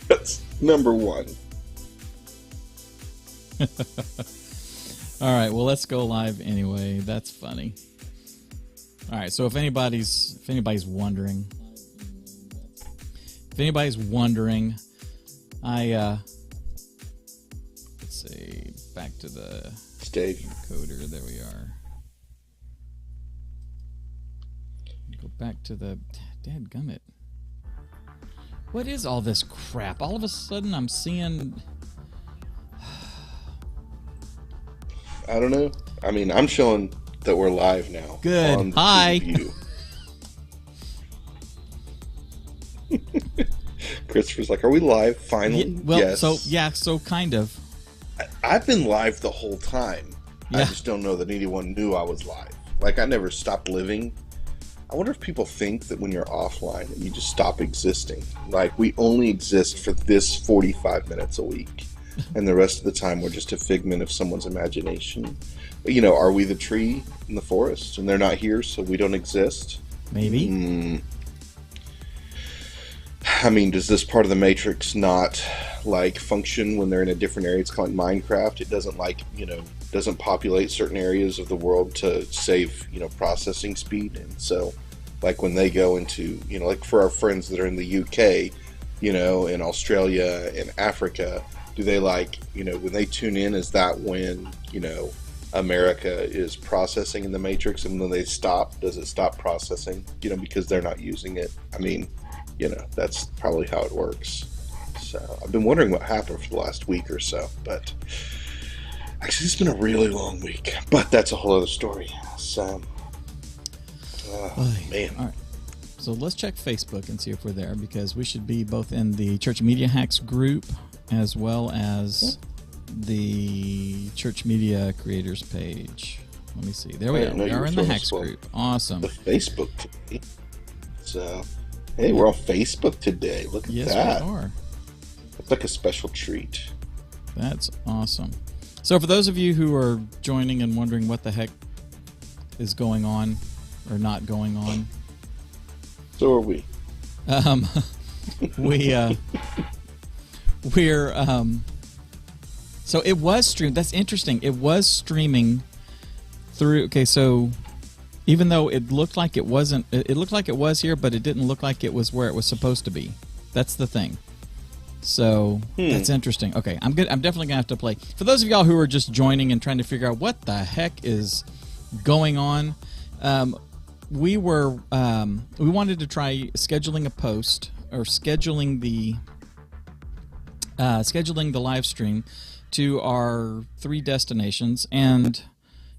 That's number one. All right, well, let's go live anyway. That's funny. All right, so if anybody's wondering, let's see, back to the stage encoder. There we are. Go back to the dadgummit. What is all this crap? All of a sudden, I'm seeing. I don't know. I mean, I'm showing that we're live now. Good. Hi. Christopher's like, "Are we live finally?" Yeah, well, yes. so kind of. I've been live the whole time. Yeah. I just don't know that anyone knew I was live. Like, I never stopped living. I wonder if people think that when you're offline that you just stop existing. Like, we only exist for this 45 minutes a week. And the rest of the time we're just a figment of someone's imagination. But, you know, are we the tree in the forest and they're not here so we don't exist? Maybe. I mean, does this part of the Matrix not, like, function when they're in a different area? It's kind of like Minecraft. It doesn't, like, you know, doesn't populate certain areas of the world to save, you know, processing speed. And so, like, when they go into, you know, like for our friends that are in the UK, you know, in Australia and Africa, do they, like, you know, when they tune in, is that when, you know, America is processing in the Matrix, and when they stop, does it stop processing, you know, because they're not using it? I mean, you know, that's probably how it works. So I've been wondering what happened for the last week or so, but actually it's been a really long week, but that's a whole other story. So, man. All right. So let's check Facebook and see if we're there, because we should be both in the Church Media Hacks group as well as the Church Media Creators page. Let me see. There we are. We are in the Hacks group. Awesome. The Facebook today. So, hey, we're on Facebook today. Look at that. Yes, we are. It's like a special treat. That's awesome. So for those of you who are joining and wondering what the heck is going on or not going on, so are we. We're so it was streamed. That's interesting. It was streaming through. Okay, so even though it looked like it wasn't, it looked like it was here, but it didn't look like it was where it was supposed to be. That's the thing. So that's interesting. Okay, I'm definitely gonna have to play. For those of y'all who are just joining and trying to figure out what the heck is going on, we wanted to try scheduling a post or scheduling the live stream to our 3 destinations, and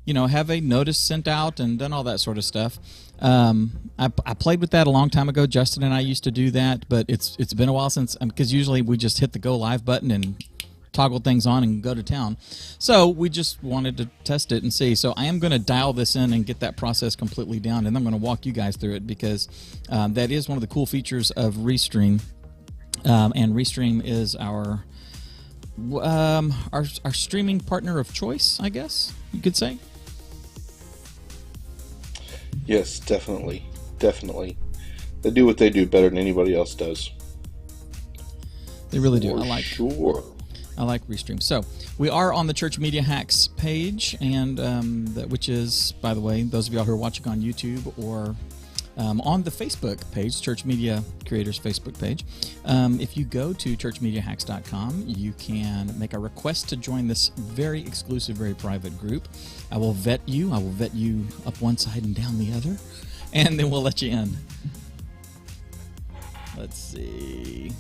you know, have a notice sent out and done all that sort of stuff. I played with that a long time ago. Justin and I used to do that, but it's been a while since, because usually we just hit the go live button and toggle things on and go to town. So we just wanted to test it and see. So I am going to dial this in and get that process completely down, and I'm going to walk you guys through it, because that is one of the cool features of Restream, and Restream is our streaming partner of choice, I guess you could say. Yes, definitely. Definitely. They do what they do better than anybody else does. They really do. For sure. I like Restream. So we are on the Church Media Hacks page, and which is, by the way, those of y'all who are watching on YouTube or on the Facebook page, Church Media Creators Facebook page. If you go to churchmediahacks.com, you can make a request to join this very exclusive, very private group. I will vet you. I will vet you up one side and down the other, and then we'll let you in. Let's see.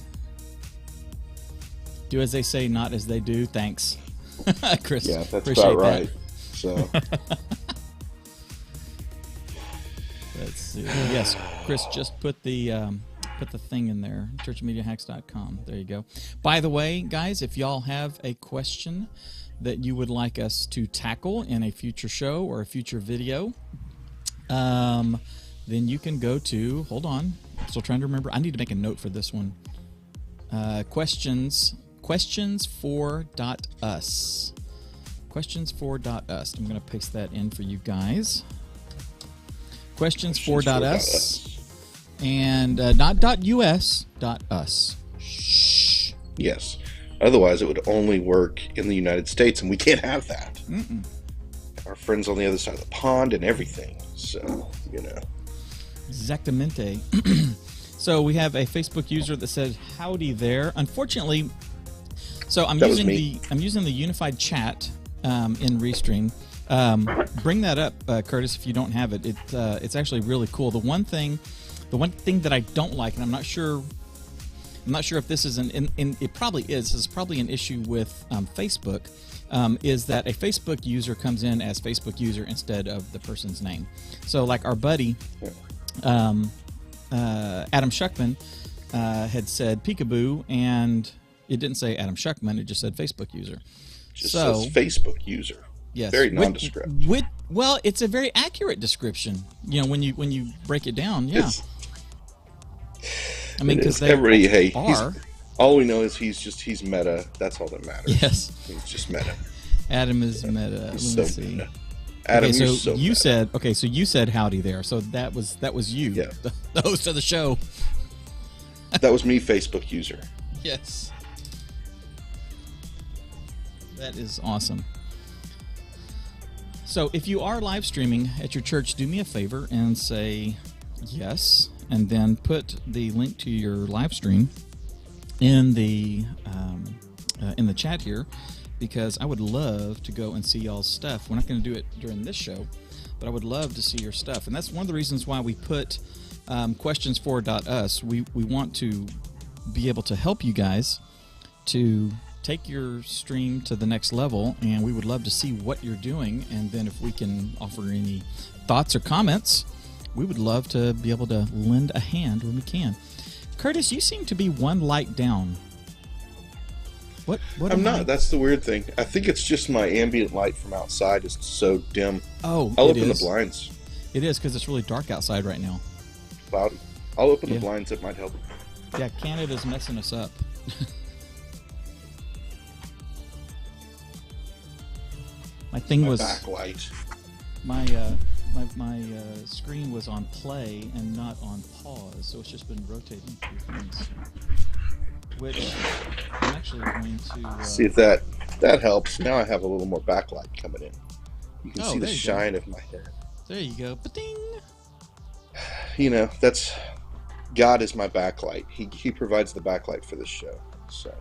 Do as they say, not as they do. Thanks, Chris. Yeah, that's appreciate about right. That. So. Let's see. Yes, Chris just put the thing in there, churchmediahacks.com. There you go. By the way, guys, if y'all have a question that you would like us to tackle in a future show or a future video, then you can go to, hold on, I'm still trying to remember. I need to make a note for this one. Questions for.us. Questions4.us. I'm going to paste that in for you guys. Questions4.us and not .us, .us. Shh. Yes. Otherwise, it would only work in the United States, and we can't have that. Mm-mm. Our friends on the other side of the pond and everything. So, Exactamente. So we have a Facebook user that said howdy there. Unfortunately, so I'm using the unified chat in Restream. Bring that up, Curtis, if you don't have it. It's actually really cool. The one thing that I don't like, and I'm not sure if this is it probably is. This is probably an issue with Facebook. Is that a Facebook user comes in as Facebook user instead of the person's name. So like our buddy Adam Shuckman had said peekaboo, and it didn't say Adam Shuckman, it just said Facebook user. Just says Facebook user. Yes. Very nondescript. Well, it's a very accurate description, when you break it down. Yeah. I mean, because everybody, all we know is he's meta. That's all that matters. Yes. He's just meta. Adam is meta. Let me see. Meta. Adam, okay, so you meta. said howdy there. So that was you, yeah. the host of the show. That was me, Facebook user. Yes. That is awesome. So if you are live streaming at your church, do me a favor and say yes, and then put the link to your live stream in the chat here, because I would love to go and see y'all's stuff. We're not going to do it during this show, but I would love to see your stuff. And that's one of the reasons why we put questions4.us. We want to be able to help you guys to take your stream to the next level, and we would love to see what you're doing. And then if we can offer any thoughts or comments, we would love to be able to lend a hand when we can. Curtis, you seem to be one light down. What I'm not. That's the weird thing. I think it's just my ambient light from outside is so dim. Oh, I'll open the blinds. It is, because it's really dark outside right now. Cloudy. I'll open the blinds. It might help. Yeah, Canada's messing us up. My backlight. My screen was on play and not on pause, so it's just been rotating through things. Which I'm actually going to see if that helps. Now I have a little more backlight coming in. You can see the shine of my head. There you go. Ba-ding! That's God is my backlight. He provides the backlight for this show. So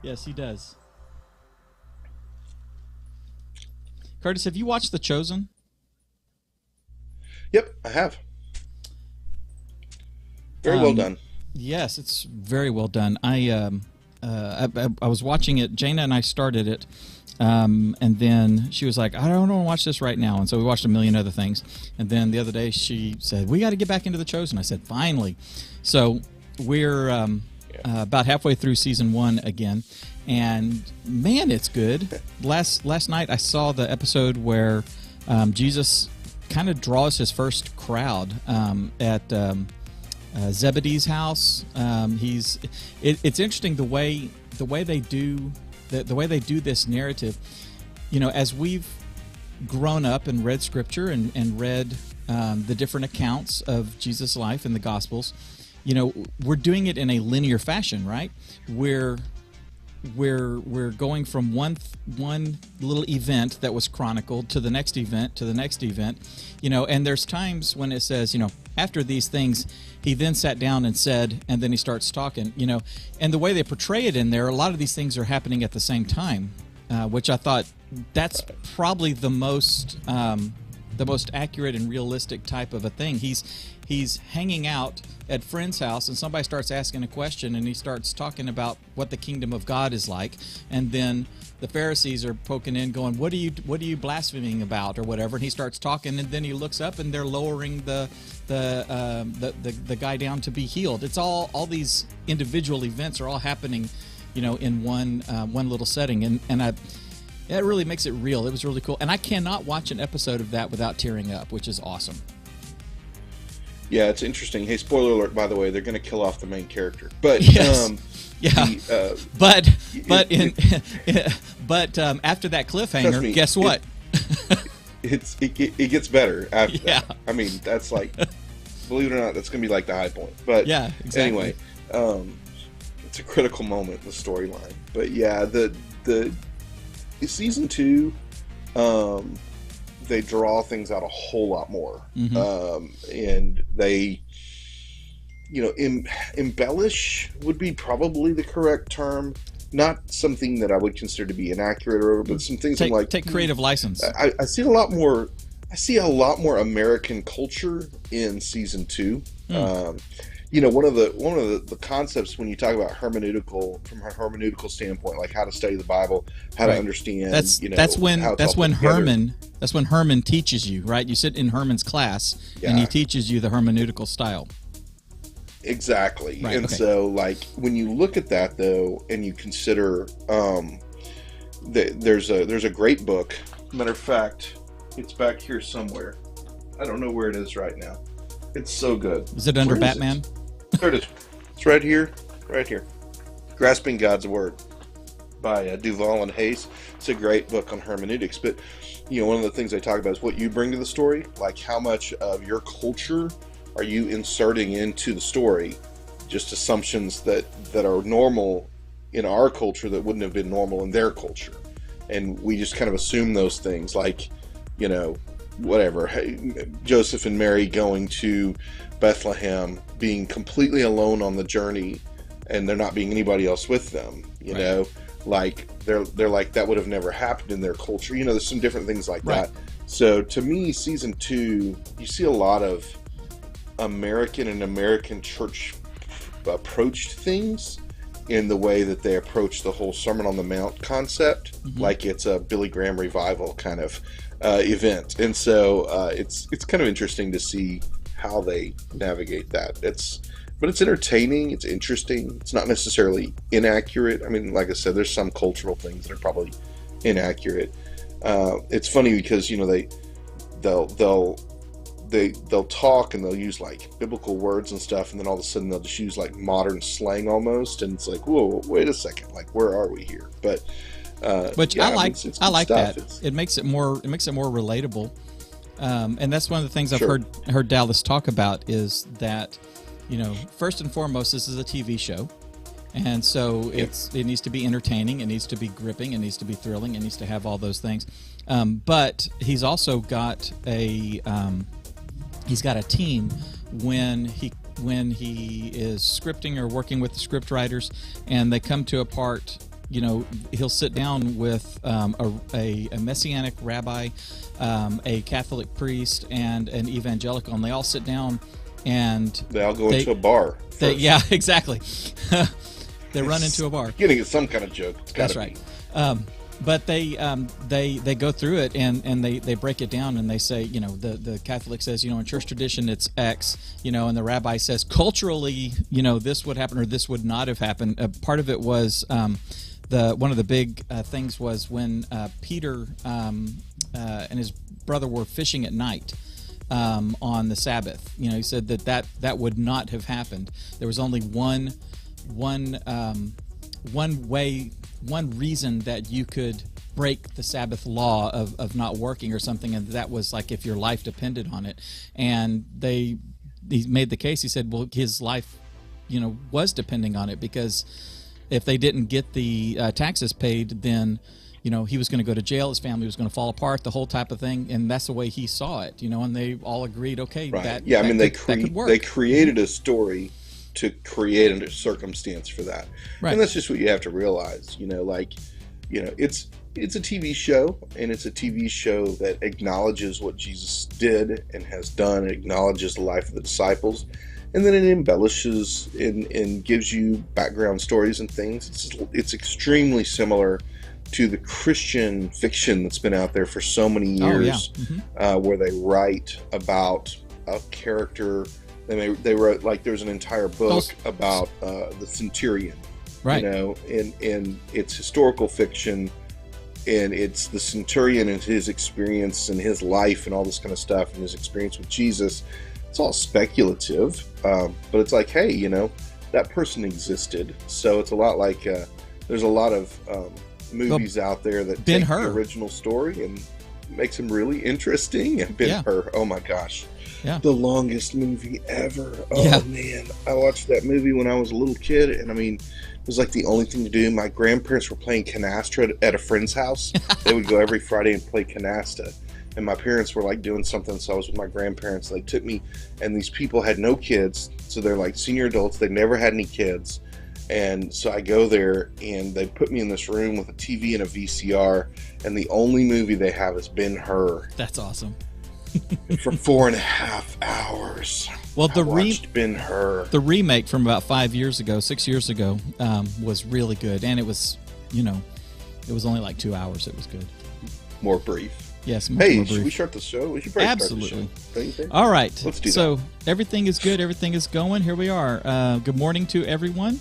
yes, he does. Curtis, have you watched The Chosen? Yep, I have. Very well done. Yes, it's very well done. I was watching it. Jaina and I started it, and then she was like, "I don't want to watch this right now," and so we watched a million other things. And then the other day she said, "We got to get back into The Chosen." I said, "Finally!" So we're about halfway through season 1 again, and man, it's good. Last night I saw the episode where Jesus kind of draws his first crowd at Zebedee's house. It's interesting the way they do this narrative. As we've grown up and read Scripture and read the different accounts of Jesus' life in the Gospels, we're doing it in a linear fashion, right? We're going from one little event that was chronicled to the next event and there's times when it says, after these things he then sat down and said, and then he starts talking, and the way they portray it in there, a lot of these things are happening at the same time, which I thought that's probably the most accurate and realistic type of a thing. He's hanging out at friend's house, and somebody starts asking a question, and he starts talking about what the kingdom of God is like, and then the Pharisees are poking in, going, "What are you blaspheming about?" or whatever. And he starts talking, and then he looks up, and they're lowering the guy down to be healed. It's all these individual events are all happening, in one little setting, and it really makes it real. It was really cool, and I cannot watch an episode of that without tearing up, which is awesome. Yeah, it's interesting. Hey, spoiler alert, by the way, they're going to kill off the main character. But yes. But after that cliffhanger, guess what? It gets better after that. I mean, that's like, believe it or not, that's going to be like the high point. But yeah, exactly. Anyway, it's a critical moment in the storyline. But yeah, the season 2, they draw things out a whole lot more, and they, embellish would be probably the correct term. Not something that I would consider to be inaccurate, but some things take creative license. I see a lot more. I see a lot more American culture in season 2. One of the concepts when you talk about hermeneutical, from a hermeneutical standpoint, like how to study the Bible, how to understand. That's when Herman teaches you, right? You sit in Herman's class, and he teaches you the hermeneutical style. Exactly. Right, and so, like, when you look at that, though, and you consider there's a great book. Matter of fact, it's back here somewhere. I don't know where it is right now. It's so good. Is it under Batman? There it is. It's right here. Right here. Grasping God's Word by Duval and Hayes. It's a great book on hermeneutics. But, one of the things they talk about is what you bring to the story. Like, how much of your culture are you inserting into the story? Just assumptions that are normal in our culture that wouldn't have been normal in their culture. And we just kind of assume those things, like, whatever, Joseph and Mary going to Bethlehem, being completely alone on the journey, and there not being anybody else with them, like they're like, that would have never happened in their culture. There's some different things like that. So to me, season 2, you see a lot of American church approached things in the way that they approach the whole Sermon on the Mount concept, like it's a Billy Graham revival kind of event. And so it's kind of interesting to see how they navigate that. But it's entertaining, it's interesting, it's not necessarily inaccurate. I mean, like I said, there's some cultural things that are probably inaccurate. It's funny because they'll talk and they'll use like biblical words and stuff, and then all of a sudden they'll just use like modern slang almost, and it's like, whoa, wait a second, like, where are we here? But I like that. It makes it more relatable, and that's one of the things I've heard Dallas talk about, is that first and foremost, this is a TV show, and so it needs to be entertaining, it needs to be gripping, it needs to be thrilling, it needs to have all those things. But he's also got a team when he is scripting or working with the script writers, and they come to a part. He'll sit down with a Messianic rabbi, a Catholic priest, and an evangelical, and they all sit down and they all go into a bar. Yeah, exactly. They run into a bar. Getting at some kind of joke. That's right. But they go through it and they break it down, and they say, the Catholic says, in church tradition it's X, and the rabbi says culturally, this would happen or this would not have happened. Part of it was one of the big things was when Peter and his brother were fishing at night on the Sabbath. He said that would not have happened. There was only one reason that you could break the Sabbath law of not working or something, and that was like if your life depended on it. And he made the case. He said, well, his life, was depending on it, because if they didn't get the taxes paid, then he was going to go to jail. His family was going to fall apart. The whole type of thing, and that's the way he saw it. And they all agreed, okay, right. that could work. They created a story to create a circumstance for that, right. And that's just what you have to realize. It's a TV show, and it's a TV show that acknowledges what Jesus did and has done. It acknowledges the life of the disciples, and then it embellishes and gives you background stories and things. It's extremely similar to the Christian fiction that's been out there for so many years, where they write about a character. They wrote, like, there's an entire book about the centurion, right? And it's historical fiction, and it's the centurion and his experience and his life and all this kind of stuff and his experience with Jesus. It's all speculative, but it's like, hey, that person existed. So it's a lot like there's a lot of movies out there that take the original story and makes them really interesting. And Ben-Hur, oh my gosh. Yeah. The longest movie ever. Oh man, I watched that movie when I was a little kid, and I mean, was like the only thing to do. My grandparents were playing canasta at a friend's house. They would go every Friday and play canasta. And my parents were like doing something, so I was with my grandparents. They took me, and these people had no kids, so they're like senior adults. They never had any kids. And so I go there, and they put me in this room with a TV and a VCR, and the only movie they have is Ben-Hur. That's awesome. For 4.5 hours. Well, I watched Ben-Hur. The remake from about 6 years ago, was really good, and it was, it was only like 2 hours. It was good. More brief. Yes. Hey, more brief. should we start the show? We should probably Absolutely. start the show. Don't you think? All right. Let's do that. So everything is good. Everything is going. Here we are. Good morning to everyone.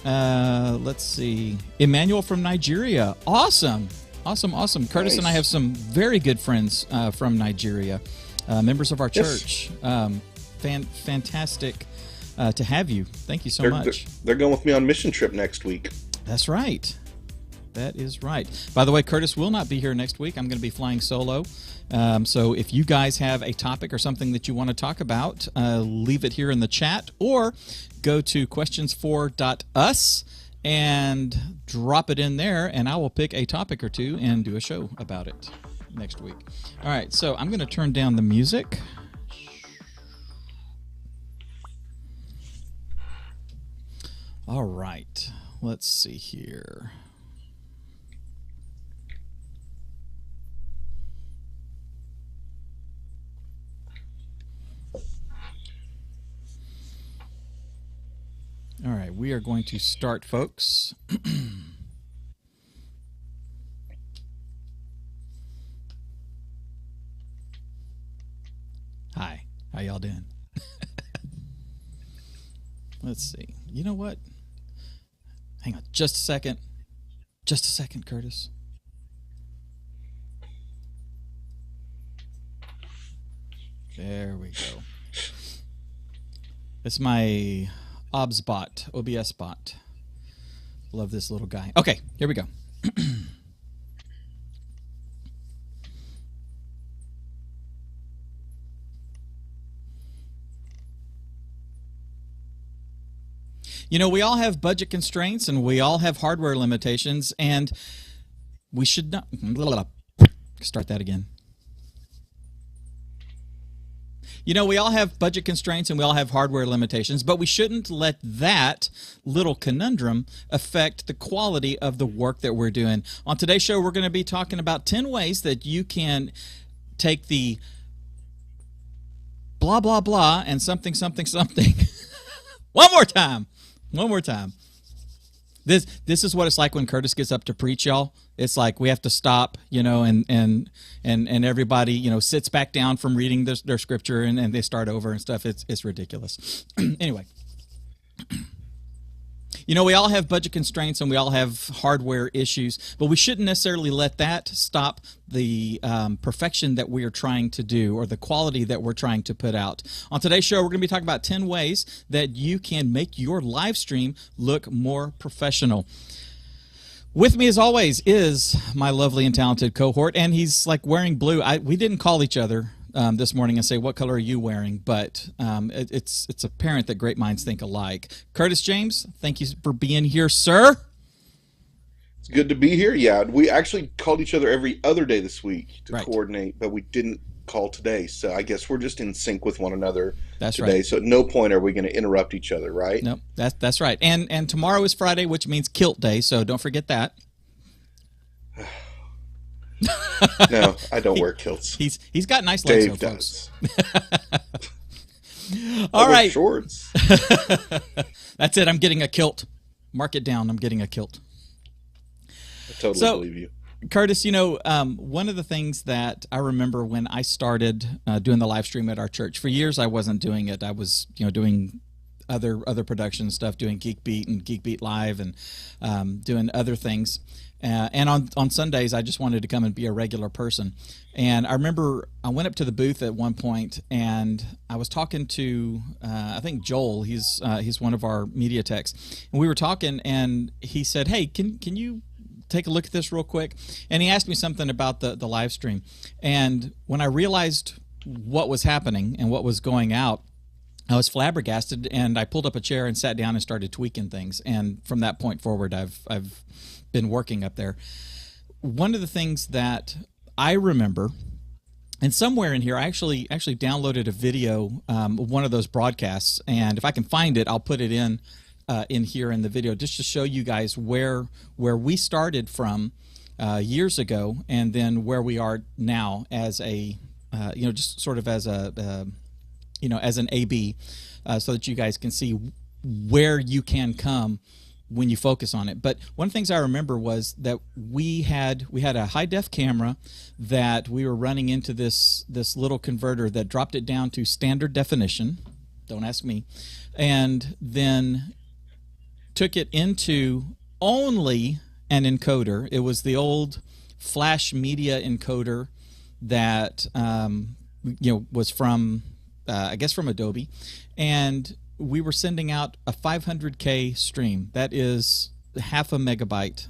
Let's see. Emmanuel from Nigeria. Awesome. Awesome. Curtis and I have some very good friends from Nigeria, members of our church. Fantastic to have you. Thank you so much. They're going with me on mission trip next week. That's right. That is right. By the way, Curtis will not be here next week. I'm going to be flying solo. So if you guys have a topic or something that you want to talk about, leave it here in the chat or go to questions4.us and drop it in there, and I will pick a topic or two and do a show about it next week. All right, so I'm going to turn down the music. All right, let's see here. All right, we are going to start, folks. Hi, how y'all doing? Let's see. You know what? Hang on just a second. Just a second, Curtis. There we go. It's my OBS bot. Love this little guy. Okay, here we go. We all have budget constraints and we all have hardware limitations, and we should not start that again. We all have budget constraints and we all have hardware limitations, but we shouldn't let that little conundrum affect the quality of the work that we're doing. On today's show, we're going to be talking about 10 ways that you can take the blah, blah, blah and something. One more time. This is what it's like when Curtis gets up to preach, y'all. It's like we have to stop, and everybody, sits back down from reading their scripture and they start over and stuff. It's ridiculous. Anyway, we all have budget constraints and we all have hardware issues, but we shouldn't necessarily let that stop the perfection that we are trying to do or the quality that we're trying to put out. On today's show, we're going to be talking about 10 ways that you can make your live stream look more professional. With me, as always, is my lovely and talented cohort, and he's like wearing blue. We didn't call each other this morning and say, what color are you wearing? But it's apparent that great minds think alike. Curtis James, thank you for being here, sir. It's good to be here. Yeah, we actually called each other every other day this week to coordinate, but we didn't call today. So I guess we're just in sync with one another today. Right. So at no point are we going to interrupt each other, right? Nope, that's right. And tomorrow is Friday, which means kilt day, so don't forget that. No, I don't wear kilts. He's got nice legs. Dave does. All right. Shorts. That's it. I'm getting a kilt. Mark it down. I'm getting a kilt. I totally believe you. Curtis, one of the things that I remember when I started doing the live stream at our church, for years I wasn't doing it. I was, doing other production stuff, doing Geek Beat and Geek Beat Live and doing other things. And on Sundays, I just wanted to come and be a regular person. And I remember I went up to the booth at one point, and I was talking to, I think Joel. He's one of our media techs. And we were talking, and he said, hey, can you take a look at this real quick? And he asked me something about the live stream. And when I realized what was happening and what was going out, I was flabbergasted, and I pulled up a chair and sat down and started tweaking things. And from that point forward, I've been working up there. One of the things that I remember, and somewhere in here, I actually downloaded a video of one of those broadcasts, and if I can find it, I'll put it in here in the video just to show you guys where we started from years ago, and then where we are now as a just sort of as a as an AB, so that you guys can see where you can come when you focus on it. But one of the things I remember was that we had a high def camera that we were running into this little converter that dropped it down to standard definition. Don't ask me. And then took it into only an encoder. It was the old Flash Media encoder that was from I guess from Adobe, and we were sending out a 500K stream. That is half a megabyte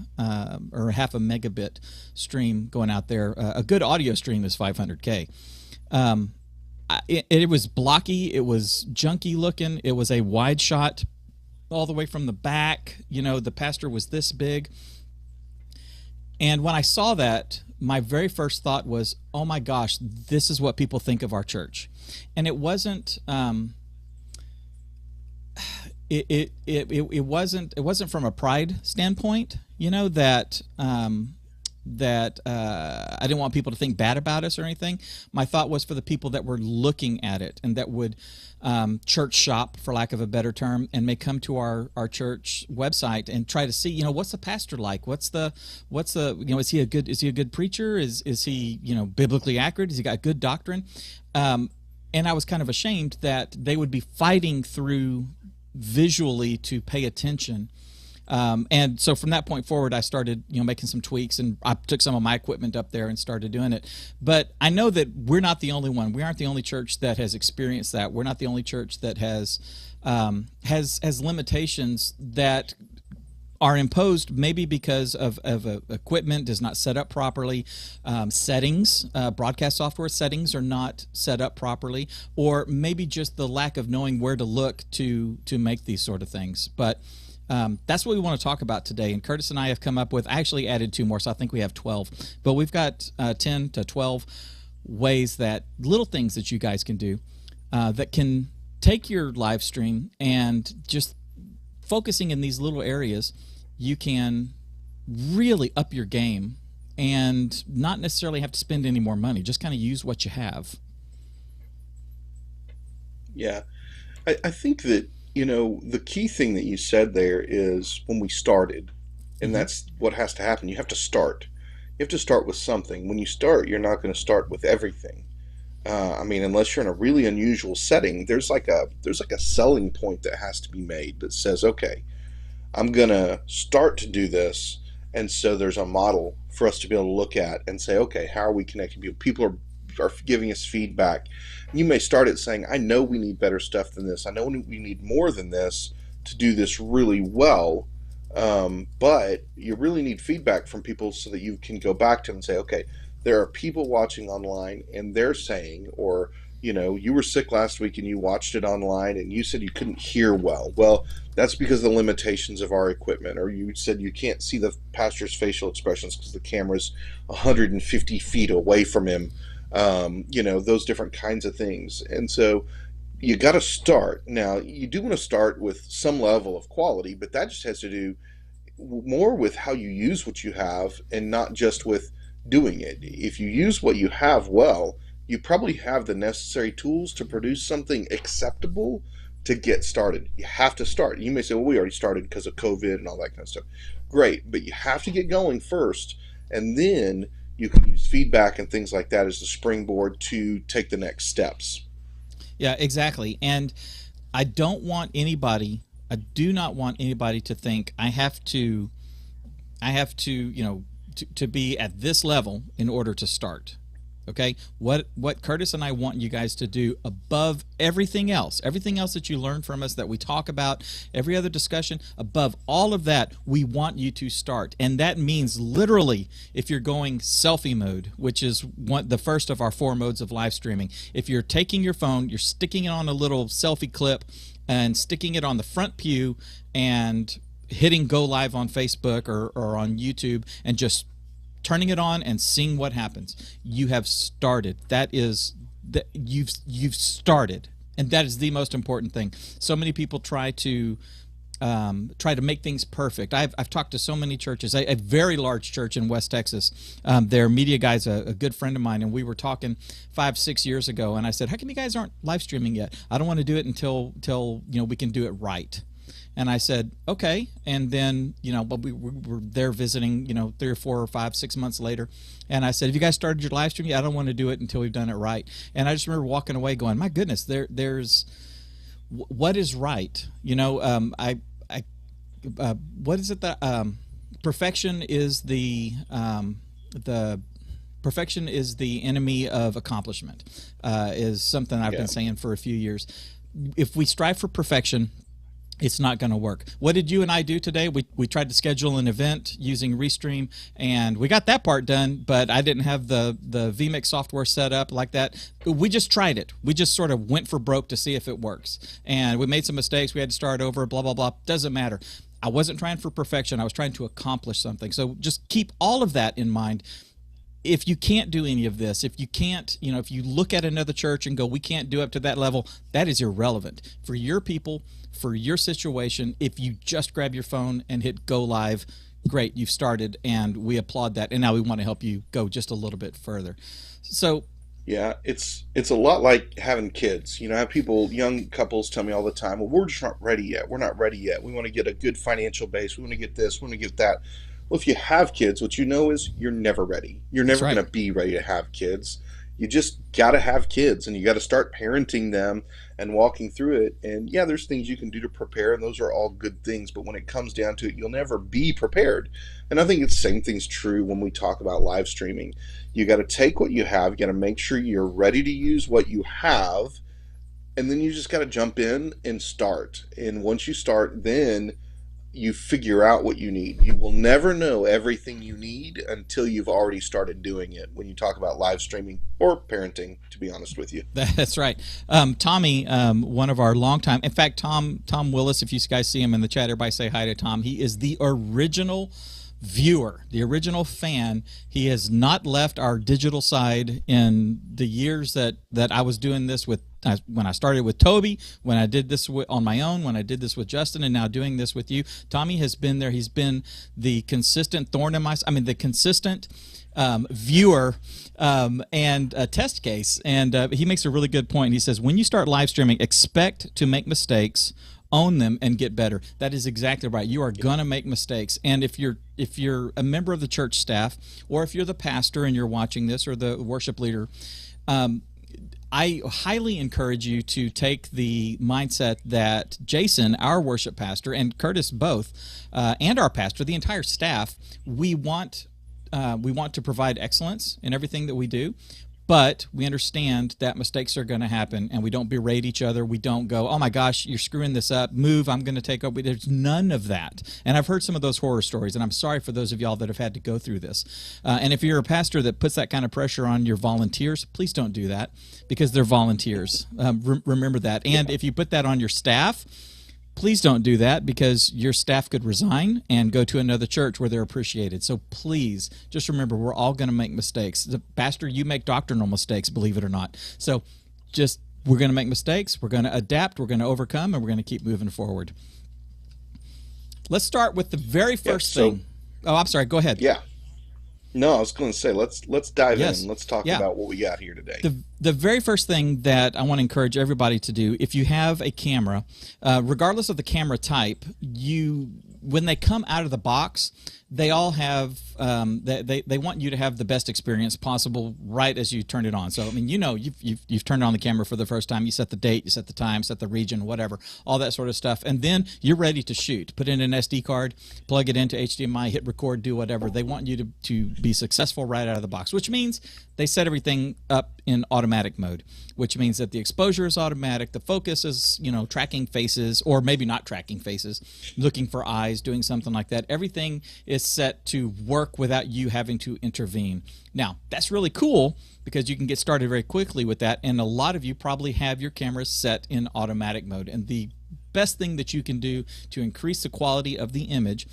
or half a megabit stream going out there. A good audio stream is 500K. It was blocky. It was junky looking. It was a wide shot all the way from the back. The pastor was this big. And when I saw that, my very first thought was, oh my gosh, this is what people think of our church. And it wasn't it wasn't from a pride standpoint, that I didn't want people to think bad about us or anything. My thought was for the people that were looking at it and that would church shop, for lack of a better term, and may come to our church website and try to see, what's the pastor like? What's the is he a good preacher? Is he biblically accurate? Has he got good doctrine? And I was kind of ashamed that they would be fighting through visually to pay attention. And so from that point forward, I started, making some tweaks, and I took some of my equipment up there and started doing it. But I know that we're not the only one. We aren't the only church that has experienced that. We're not the only church that has limitations that are imposed maybe because of equipment is not set up properly, settings, broadcast software settings are not set up properly, or maybe just the lack of knowing where to look to make these sort of things. But that's what we want to talk about today. And Curtis and I have come up with, I actually added 2 more, so I think we have 12. But we've got 10 to 12 ways little things that you guys can do that can take your live stream and just focusing in these little areas, you can really up your game and not necessarily have to spend any more money. Just kind of use what you have. Yeah. I think that, the key thing that you said there is when we started, and that's what has to happen. You have to start. You have to start with something. When you start, you're not going to start with everything. Unless you're in a really unusual setting, there's like a selling point that has to be made that says, okay, I'm going to start to do this. And so there's a model for us to be able to look at and say, okay, how are we connecting people? People are giving us feedback. You may start it saying, I know we need better stuff than this. I know we need more than this to do this really well. But you really need feedback from people so that you can go back to them and say, okay, there are people watching online and they're saying, or, you were sick last week and you watched it online and you said you couldn't hear well. Well, that's because of the limitations of our equipment. Or you said you can't see the pastor's facial expressions because the camera's 150 feet away from him. Those different kinds of things. And so you got to start. Now, you do want to start with some level of quality, but that just has to do more with how you use what you have and not just with doing it. If you use what you have well, you probably have the necessary tools to produce something acceptable to get started. You have to start. You may say, well, we already started because of COVID and all that kind of stuff. Great, but you have to get going first, and then you can use feedback and things like that as the springboard to take the next steps. Yeah, exactly. And I do not want anybody to think I have to to be at this level in order to start. Okay, what Curtis and I want you guys to do above everything else that you learn from us, that we talk about, every other discussion, above all of that, we want you to start. And that means literally, if you're going selfie mode, which is the first of our 4 modes of live streaming, if you're taking your phone, you're sticking it on a little selfie clip and sticking it on the front pew and hitting go live on Facebook or on YouTube and just turning it on and seeing what happens. You have started. You've started, and that is the most important thing. So many people try to make things perfect. I've talked to so many churches. A very large church in West Texas. Their media guy's a good friend of mine, and we were talking 5-6 years ago. And I said, "How come you guys aren't live streaming yet?" "I don't want to do it until we can do it right." And I said, okay. And then, but we were there visiting, 3 or 4 or 5, 6 months later. And I said, "Have you guys started your live stream?" "Yeah, I don't want to do it until we've done it right." And I just remember walking away going, my goodness, there's what is right? What is it that perfection is the perfection is the enemy of accomplishment, is something I've been saying for a few years. If we strive for perfection, it's not going to work. What did you and I do today? We tried to schedule an event using Restream, and we got that part done, but I didn't have the vMix software set up like that. We just tried it. We just sort of went for broke to see if it works. And we made some mistakes. We had to start over, blah, blah, blah. Doesn't matter. I wasn't trying for perfection. I was trying to accomplish something. So just keep all of that in mind. If you can't do any of this, if you can't, if you look at another church and go, we can't do up to that level, that is irrelevant. For your people, for your situation, if you just grab your phone and hit go live, great, you've started, and we applaud that. And now we want to help you go just a little bit further. So yeah, it's a lot like having kids. I have young couples tell me all the time, well, we're just not ready yet. We're not ready yet. We want to get a good financial base. We want to get this. We want to get that. Well, if you have kids, what you know is you're never ready. You're never going to be ready to have kids. You just got to have kids, and you got to start parenting them and walking through it. And yeah, there's things you can do to prepare, and those are all good things. But when it comes down to it, you'll never be prepared. And I think the same thing's true when we talk about live streaming. You got to take what you have. You got to make sure you're ready to use what you have, and then you just got to jump in and start. And once you start, then you figure out what you need. You will never know everything you need until you've already started doing it, when you talk about live streaming or parenting, to be honest with you. That's right. Tommy, one of our longtime, in fact, Tom Willis, if you guys see him in the chat, everybody say hi to Tom. He is the original viewer, the original fan. He has not left our digital side in the years that I was doing this with. When I started with Toby, when I did this on my own, when I did this with Justin, and now doing this with you, Tommy has been there. He's been the consistent thorn in my side. I mean, the consistent viewer and a test case. And he makes a really good point. He says, when you start live streaming, expect to make mistakes, own them, and get better. That is exactly right. You are gonna make mistakes, and if you're a member of the church staff, or if you're the pastor and you're watching this, or the worship leader, I highly encourage you to take the mindset that Jason, our worship pastor, and Curtis both, and our pastor, the entire staff, we want to provide excellence in everything that we do. But we understand that mistakes are going to happen, and we don't berate each other. We don't go, oh my gosh, you're screwing this up. Move, I'm going to take over. There's none of that. And I've heard some of those horror stories, and I'm sorry for those of y'all that have had to go through this. And if you're a pastor that puts that kind of pressure on your volunteers, please don't do that, because they're volunteers. Remember that. And if you put that on your staff, please don't do that, because your staff could resign and go to another church where they're appreciated. So please, just remember, we're all going to make mistakes. The pastor, you make doctrinal mistakes, believe it or not. So we're going to make mistakes, we're going to adapt, we're going to overcome, and we're going to keep moving forward. Let's start with the very first thing. Oh, I'm sorry. Go ahead. Yeah. No, I was going to say, let's dive in. Let's talk about what we got here today. The very first thing that I want to encourage everybody to do, if you have a camera, regardless of the camera type, when they come out of the box, they all have they want you to have the best experience possible right as you turn it on. So I mean, you've turned on the camera for the first time, you set the date, you set the time, set the region, whatever, all that sort of stuff, and then you're ready to shoot. Put in an SD card, plug it into HDMI, hit record, do whatever. They want you to be successful right out of the box, which means they set everything up in automatic mode, which means that the exposure is automatic, the focus is, tracking faces, or maybe not tracking faces, looking for eyes, doing something like that. Everything is set to work without you having to intervene. Now, that's really cool because you can get started very quickly with that, and a lot of you probably have your cameras set in automatic mode. And the best thing that you can do to increase the quality of the image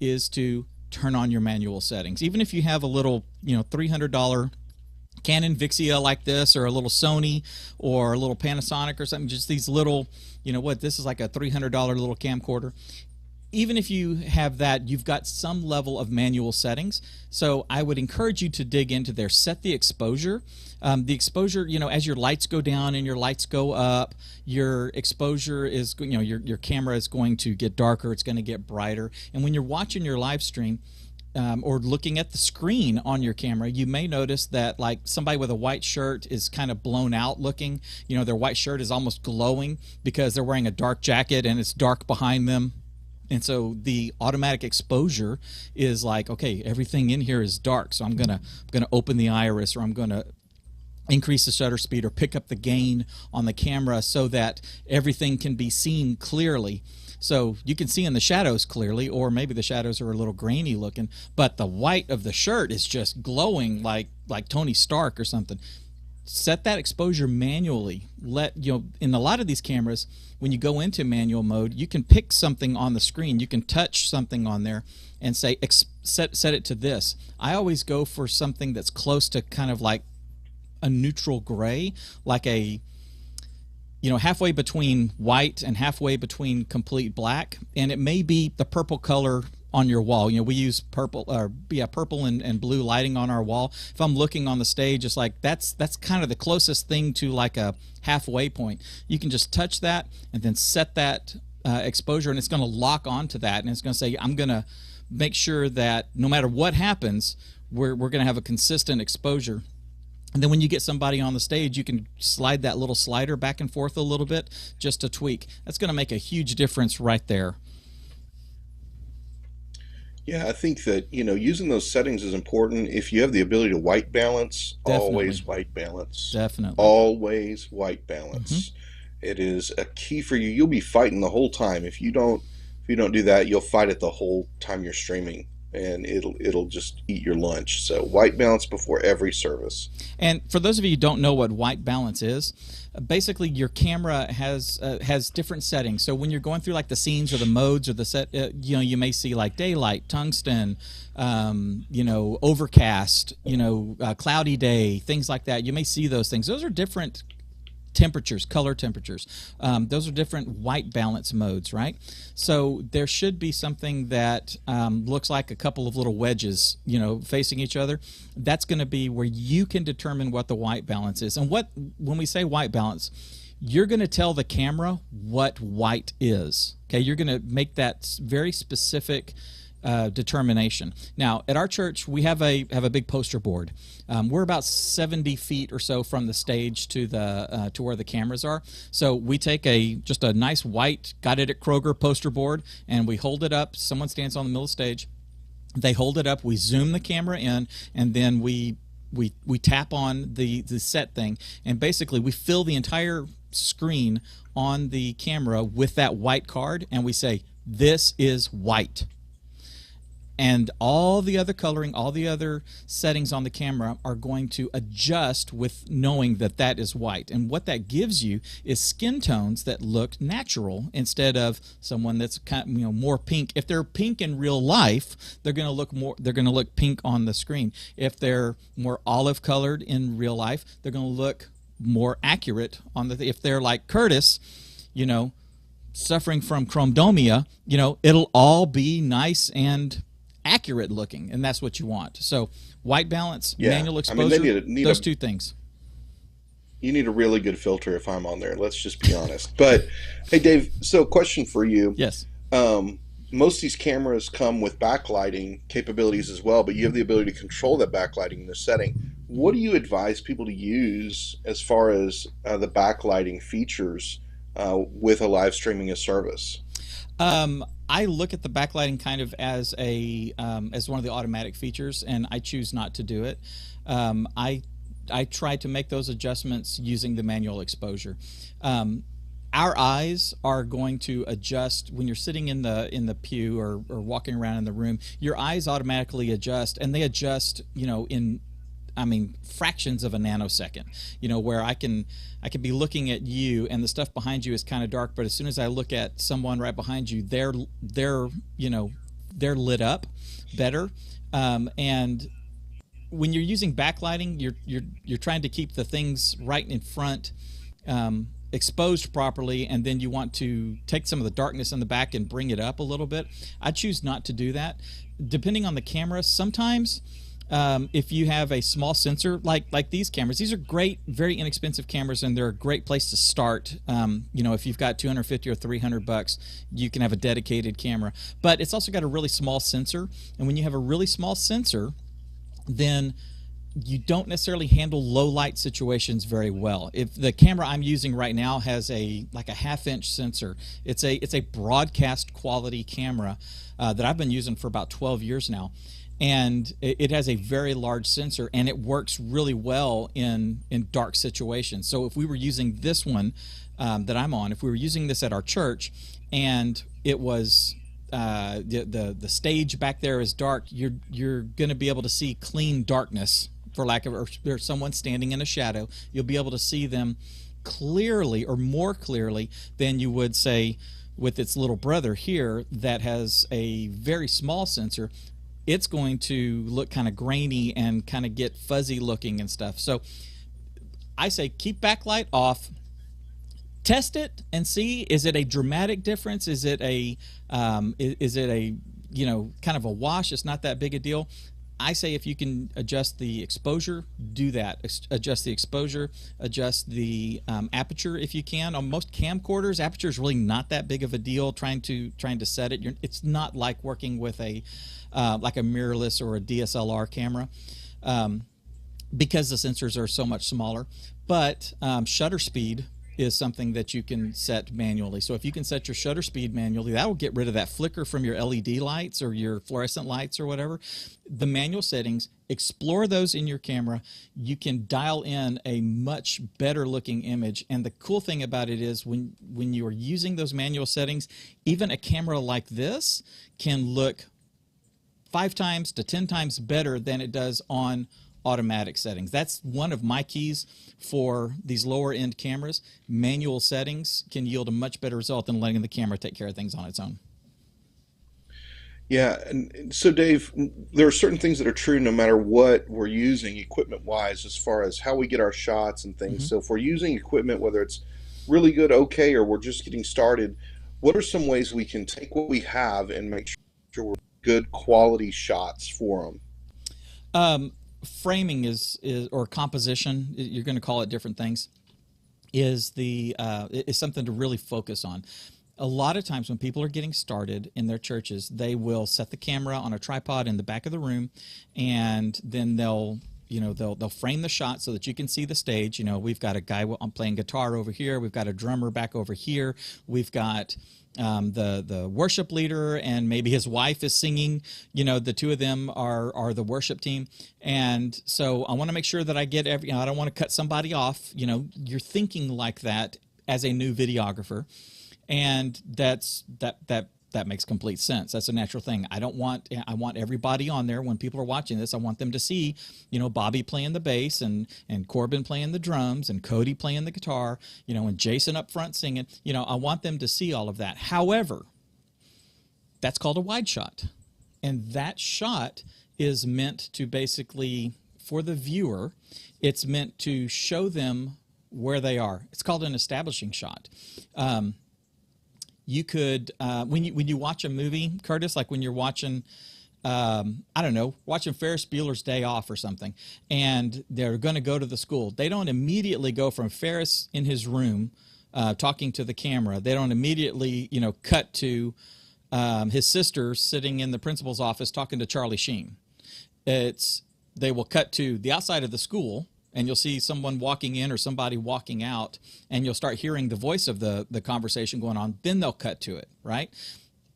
is to turn on your manual settings. Even if you have a little, $300 Canon Vixia like this, or a little Sony, or a little Panasonic or something, just these little, this is like a $300 little camcorder. Even if you have that, you've got some level of manual settings. So I would encourage you to dig into there. Set the exposure. The exposure, as your lights go down and your lights go up, your exposure is, your camera is going to get darker. It's going to get brighter. And when you're watching your live stream, or looking at the screen on your camera, you may notice that like somebody with a white shirt is kind of blown out looking. Their white shirt is almost glowing because they're wearing a dark jacket and it's dark behind them. And so the automatic exposure is like, okay, everything in here is dark, so I'm gonna open the iris, or I'm gonna increase the shutter speed, or pick up the gain on the camera so that everything can be seen clearly. So you can see in the shadows clearly, or maybe the shadows are a little grainy looking, but the white of the shirt is just glowing like Tony Stark or something. Set that exposure manually. In a lot of these cameras, when you go into manual mode, you can pick something on the screen. You can touch something on there and say, set it to this. I always go for something that's close to kind of like a neutral gray, like a, halfway between white and halfway between complete black. And it may be the purple color on your wall. We use purple and blue lighting on our wall. If I'm looking on the stage, it's like that's kind of the closest thing to like a halfway point. You can just touch that and then set that exposure, and it's going to lock onto that, and it's going to say, I'm going to make sure that no matter what happens, we're going to have a consistent exposure. And then when you get somebody on the stage, you can slide that little slider back and forth a little bit just to tweak. That's going to make a huge difference right there. Yeah, I think that, using those settings is important. If you have the ability to white balance, Definitely. always white balance. Definitely. Always white balance. It is a key for you. You'll be fighting the whole time. If you don't do that, you'll fight it the whole time you're streaming, and it'll just eat your lunch. So white balance before every service. And for those of you who don't know what white balance is, basically your camera has different settings. So when you're going through like the scenes or the modes or the set, you may see like daylight, tungsten, overcast, cloudy day, things like that. You may see those things. Those are different temperatures, color temperatures. Those are different white balance modes, right? So there should be something that looks like a couple of little wedges, facing each other. That's going to be where you can determine what the white balance is. And when we say white balance, you're going to tell the camera what white is. Okay, you're going to make that very specific determination. Now, at our church, we have a big poster board. We're about 70 feet or so from the stage to where the cameras are. So we take just a nice white, got it at Kroger poster board, and we hold it up. Someone stands on the middle of the stage. They hold it up. We zoom the camera in, and then we tap on the set thing, and basically we fill the entire screen on the camera with that white card, and we say, "This is white." And all the other coloring, all the other settings on the camera are going to adjust with knowing that that is white. And what that gives you is skin tones that look natural instead of someone that's kind of, more pink. If they're pink in real life, they're going to look more. They're going to look pink on the screen. If they're more olive colored in real life, they're going to look more accurate on the. If they're like Curtis, suffering from chromodomia, it'll all be nice and accurate looking, and that's what you want. So white balance, manual exposure, those two things. You need a really good filter if I'm on there. Let's just be honest. But hey, Dave. So, question for you. Yes. Um, Most of these cameras come with backlighting capabilities as well, but you have the ability to control that backlighting in the setting. What do you advise people to use as far as the backlighting features with a live streaming a service? I look at the backlighting kind of as a as one of the automatic features, and I choose not to do it. I try to make those adjustments using the manual exposure. Um, our eyes are going to adjust when you're sitting in the pew or walking around in the room. Your eyes automatically adjust, and they adjust, in I mean fractions of a nanosecond. Where I can be looking at you, and the stuff behind you is kind of dark, but as soon as I look at someone right behind you, they're lit up better. And when you're using backlighting, you're trying to keep the things right in front exposed properly, and then you want to take some of the darkness in the back and bring it up a little bit. I choose not to do that. Depending on the camera, sometimes if you have a small sensor like these cameras, these are great, very inexpensive cameras, and they're a great place to start. If you've got 250 or 300 bucks, you can have a dedicated camera. But it's also got a really small sensor, and when you have a really small sensor, then you don't necessarily handle low light situations very well. If the camera I'm using right now has a 1/2 inch sensor, it's a broadcast quality camera that I've been using for about 12 years now, and it has a very large sensor, and it works really well in dark situations. So if we were using this one that I'm on, if we were using this at our church, and it was the stage back there is dark, you're going to be able to see clean darkness, for lack of, or there's someone standing in a shadow. You'll be able to see them clearly, or more clearly than you would, say, with its little brother here that has a very small sensor. It's going to look kind of grainy and kind of get fuzzy looking and stuff. So I say keep backlight off. Test it and see, is it a dramatic difference? Is it a kind of a wash? It's not that big a deal. I say if you can adjust the exposure, do that. Adjust the exposure, adjust the aperture if you can. On most camcorders, aperture is really not that big of a deal. Trying to set it, it's not like working with a like a mirrorless or a DSLR camera, because the sensors are so much smaller. But shutter speed is something that you can set manually. So if you can set your shutter speed manually, that will get rid of that flicker from your LED lights or your fluorescent lights or whatever. The manual settings, explore those in your camera. You can dial in a much better looking image. And the cool thing about it is when you are using those manual settings, even a camera like this can look 5 times to 10 times better than it does on automatic settings. That's one of my keys for these lower end cameras. Manual settings can yield a much better result than letting the camera take care of things on its own. Yeah, and so Dave, there are certain things that are true no matter what we're using equipment wise, as far as how we get our shots and things. Mm-hmm. So if we're using equipment, whether it's really good, okay, or we're just getting started, what are some ways we can take what we have and make sure we're good quality shots for them? Framing is or composition, you're going to call it different things, is something to really focus on. A lot of times when people are getting started in their churches, they will set the camera on a tripod in the back of the room, and then they'll frame the shot so that you can see the stage. We've got a guy playing guitar over here, we've got a drummer back over here, we've got the worship leader, and maybe his wife is singing. The two of them are the worship team, and so I want to make sure that I get I don't want to cut somebody off. You're thinking like that as a new videographer, and that makes complete sense. That's a natural thing. I want everybody on there. When people are watching this, I want them to see, Bobby playing the bass, and Corbin playing the drums, and Cody playing the guitar, and Jason up front singing. I want them to see all of that. However, that's called a wide shot. And that shot is meant to basically, for the viewer, it's meant to show them where they are. It's called an establishing shot. You could when you watch a movie, Curtis, like when you're watching I don't know, watching Ferris Bueller's Day Off or something, and they're going to go to the school. They don't immediately go from Ferris in his room talking to the camera. They don't immediately, cut to his sister sitting in the principal's office talking to Charlie Sheen. They will cut to the outside of the school, and you'll see someone walking in or somebody walking out, and you'll start hearing the voice of the conversation going on. Then they'll cut to it, right?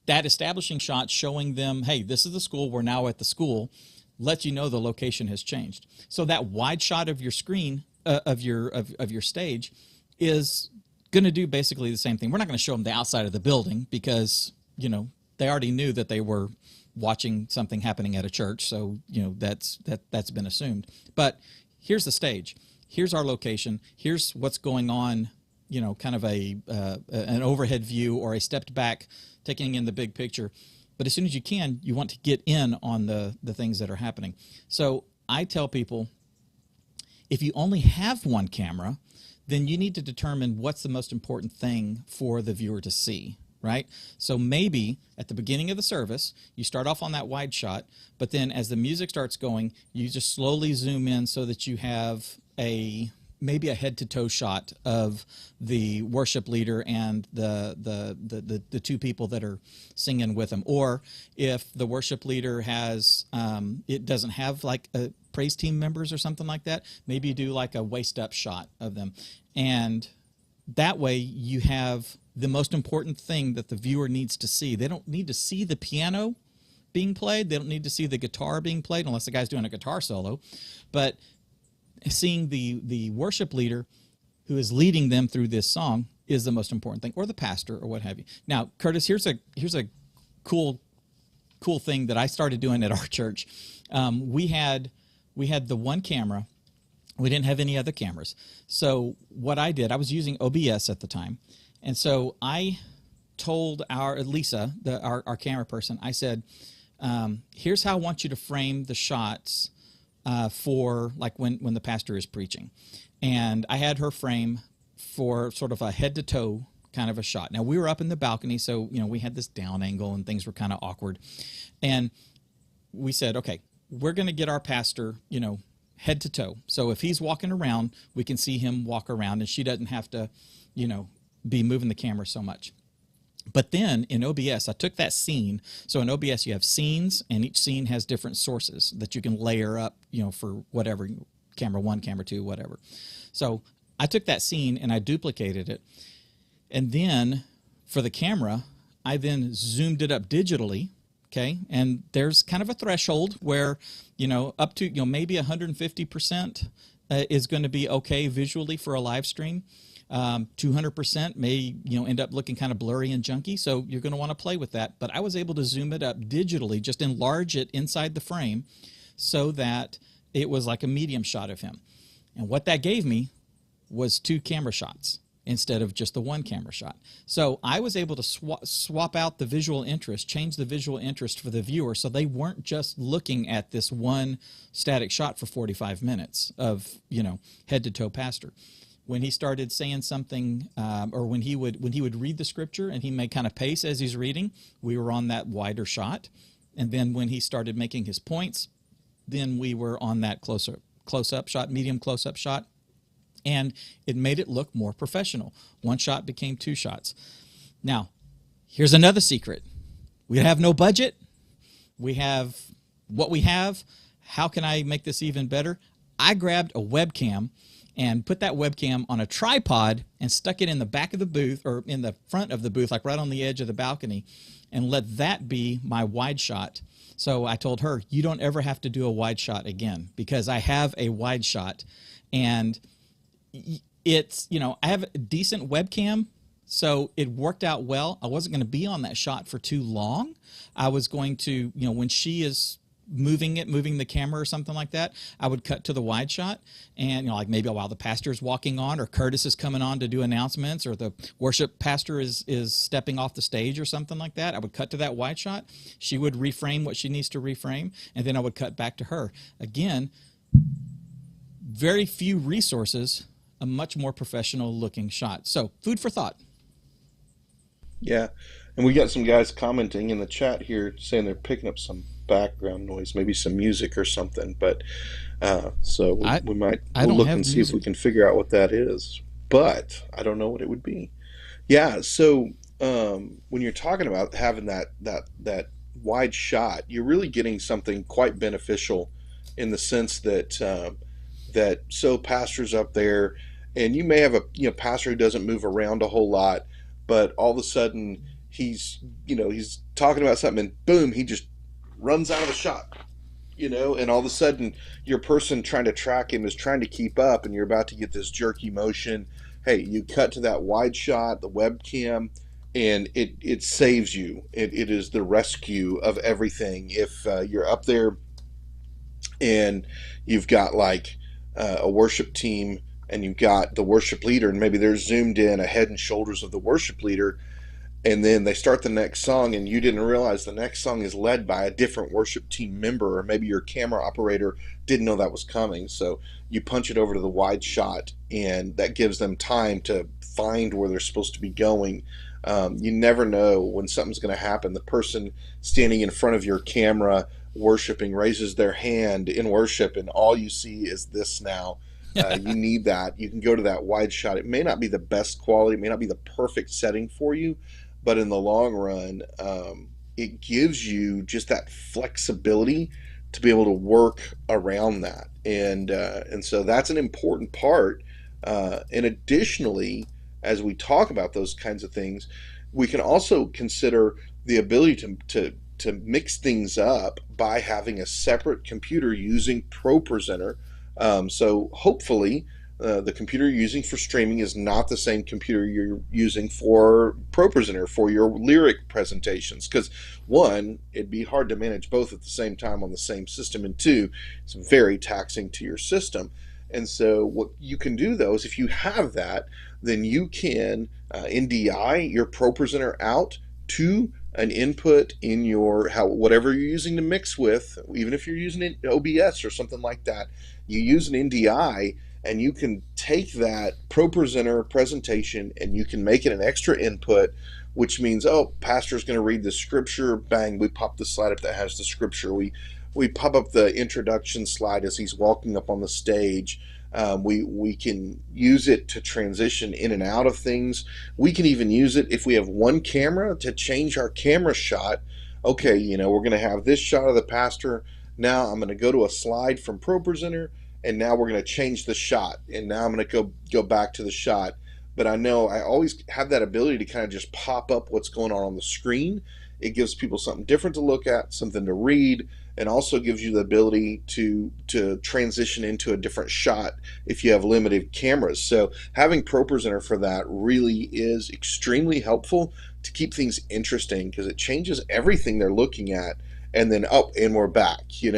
That establishing shot showing them, hey, this is the school, we're now at the school, lets you know the location has changed. So that wide shot of your screen, of your stage, is going to do basically the same thing. We're not going to show them the outside of the building because, they already knew that they were watching something happening at a church, so, that's been assumed. But here's the stage. Here's our location. Here's what's going on, kind of an overhead view or a stepped back, taking in the big picture. But as soon as you can, you want to get in on the things that are happening. So I tell people, if you only have one camera, then you need to determine what's the most important thing for the viewer to see, right? So maybe at the beginning of the service, you start off on that wide shot, but then as the music starts going, you just slowly zoom in so that you have maybe a head-to-toe shot of the worship leader and the two people that are singing with him. Or if the worship leader has, it doesn't have like a praise team members or something like that, maybe you do like a waist-up shot of them. And that way you have the most important thing that the viewer needs to see. They don't need to see the piano being played. They don't need to see the guitar being played unless the guy's doing a guitar solo. But seeing the worship leader who is leading them through this song is the most important thing, or the pastor, or what have you. Now, Curtis, here's a cool thing that I started doing at our church. We had the one camera. We didn't have any other cameras. So what I did, I was using OBS at the time, and so I told Lisa, our camera person, I said, here's how I want you to frame the shots for like when the pastor is preaching. And I had her frame for sort of a head-to-toe kind of a shot. Now, we were up in the balcony, so, we had this down angle and things were kind of awkward. And we said, okay, we're going to get our pastor, head to toe. So if he's walking around, we can see him walk around, and she doesn't have to, be moving the camera so much. But then in OBS, I took that scene. So in OBS, you have scenes, and each scene has different sources that you can layer up, for whatever, camera 1, camera 2, whatever. So I took that scene and I duplicated it. And then for the camera, I then zoomed it up digitally. Okay. And there's kind of a threshold where, up to, maybe 150% is going to be okay visually for a live stream. 200% may end up looking kind of blurry and junky, so you're going to want to play with that. But I was able to zoom it up digitally, just enlarge it inside the frame so that it was like a medium shot of him. And what that gave me was 2 camera shots instead of just the 1 camera shot. So I was able to swap out the visual interest, change the visual interest for the viewer, so they weren't just looking at this one static shot for 45 minutes of head-to-toe pastor. When he started saying something, or when he would read the scripture and he may kind of pace as he's reading, we were on that wider shot. And then when he started making his points, then we were on that close-up shot, medium close-up shot. And it made it look more professional. 1 shot became 2 shots. Now, here's another secret. We have no budget. We have what we have. How can I make this even better? I grabbed a webcam and put that webcam on a tripod and stuck it in the back of the booth, or in the front of the booth, like right on the edge of the balcony, and let that be my wide shot. So I told her, you don't ever have to do a wide shot again, because I have a wide shot. And it's, I have a decent webcam, so it worked out well. I wasn't going to be on that shot for too long. I was going to, when she is moving the camera or something like that, I would cut to the wide shot, and like maybe while the pastor is walking on, or Curtis is coming on to do announcements, or the worship pastor is stepping off the stage or something like that, I would cut to that wide shot. She would reframe what she needs to reframe, and then I would cut back to her. Again, very few resources, a much more professional looking shot. So food for thought. Yeah, and we got some guys commenting in the chat here saying they're picking up some background noise, maybe some music or something. But so I I we'll don't look have and see if music. we can figure out what that is. But I don't know what it would be. Yeah. So when you're talking about having that wide shot, you're really getting something quite beneficial in the sense that that so pastors up there, and you may have a pastor who doesn't move around a whole lot, but all of a sudden he's he's talking about something and boom, he just runs out of a shot, and all of a sudden your person trying to track him is trying to keep up, and you're about to get this jerky motion. Hey, you cut to that wide shot, the webcam, and it saves you. It is the rescue of everything. If you're up there and you've got like a worship team, and you've got the worship leader, and maybe they're zoomed in a head and shoulders of the worship leader, and then they start the next song and you didn't realize the next song is led by a different worship team member, or maybe your camera operator didn't know that was coming, so you punch it over to the wide shot, and that gives them time to find where they're supposed to be going. You never know when something's going to happen. The person standing in front of your camera worshiping raises their hand in worship, and all you see is this now. You need that. You can go to that wide shot. It may not be the best quality, it may not be the perfect setting for you, but in the long run, it gives you just that flexibility to be able to work around that, and so that's an important part. And additionally, as we talk about those kinds of things, we can also consider the ability to mix things up by having a separate computer using ProPresenter. So hopefully, the computer you're using for streaming is not the same computer you're using for ProPresenter for your lyric presentations. Because one, it'd be hard to manage both at the same time on the same system, and two, it's very taxing to your system. And so, what you can do though is if you have that, then you can NDI your ProPresenter out to an input in your whatever you're using to mix with, even if you're using OBS or something like that. You use an NDI, and you can take that ProPresenter presentation and you can make it an extra input, which means, oh, pastor's going to read the scripture. Bang, we pop the slide up that has the scripture. We pop up the introduction slide as he's walking up on the stage. We can use it to transition in and out of things. We can even use it if we have one camera to change our camera shot. Okay, we're going to have this shot of the pastor. Now I'm going to go to a slide from ProPresenter, and now we're going to change the shot. And now I'm going to go back to the shot. But I know I always have that ability to kind of just pop up what's going on the screen. It gives people something different to look at, something to read, and also gives you the ability to transition into a different shot if you have limited cameras. So having ProPresenter for that really is extremely helpful to keep things interesting, because it changes everything they're looking at, and then and we're back, so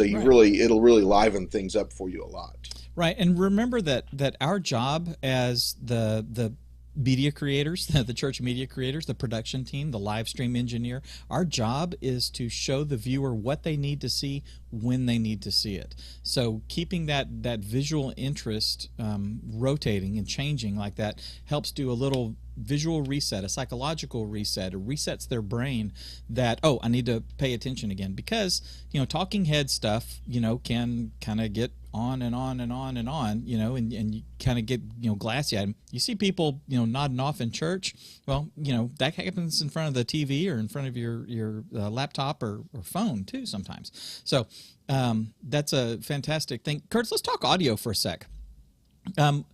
Right. it'll really liven things up for you a lot. Right, and remember that our job as the media creators, the church media creators, the production team, the live stream engineer, our job is to show the viewer what they need to see when they need to see it. So keeping that visual interest rotating and changing like that helps do a little visual reset, a psychological reset. It resets their brain that, oh, I need to pay attention again, because talking head stuff can kind of get on and on and on and on, and you kind of get glassy eyed. You see people nodding off in church. Well, that happens in front of the TV or in front of your laptop or phone too sometimes. So that's a fantastic thing. Curtis, let's talk audio for a sec. Um,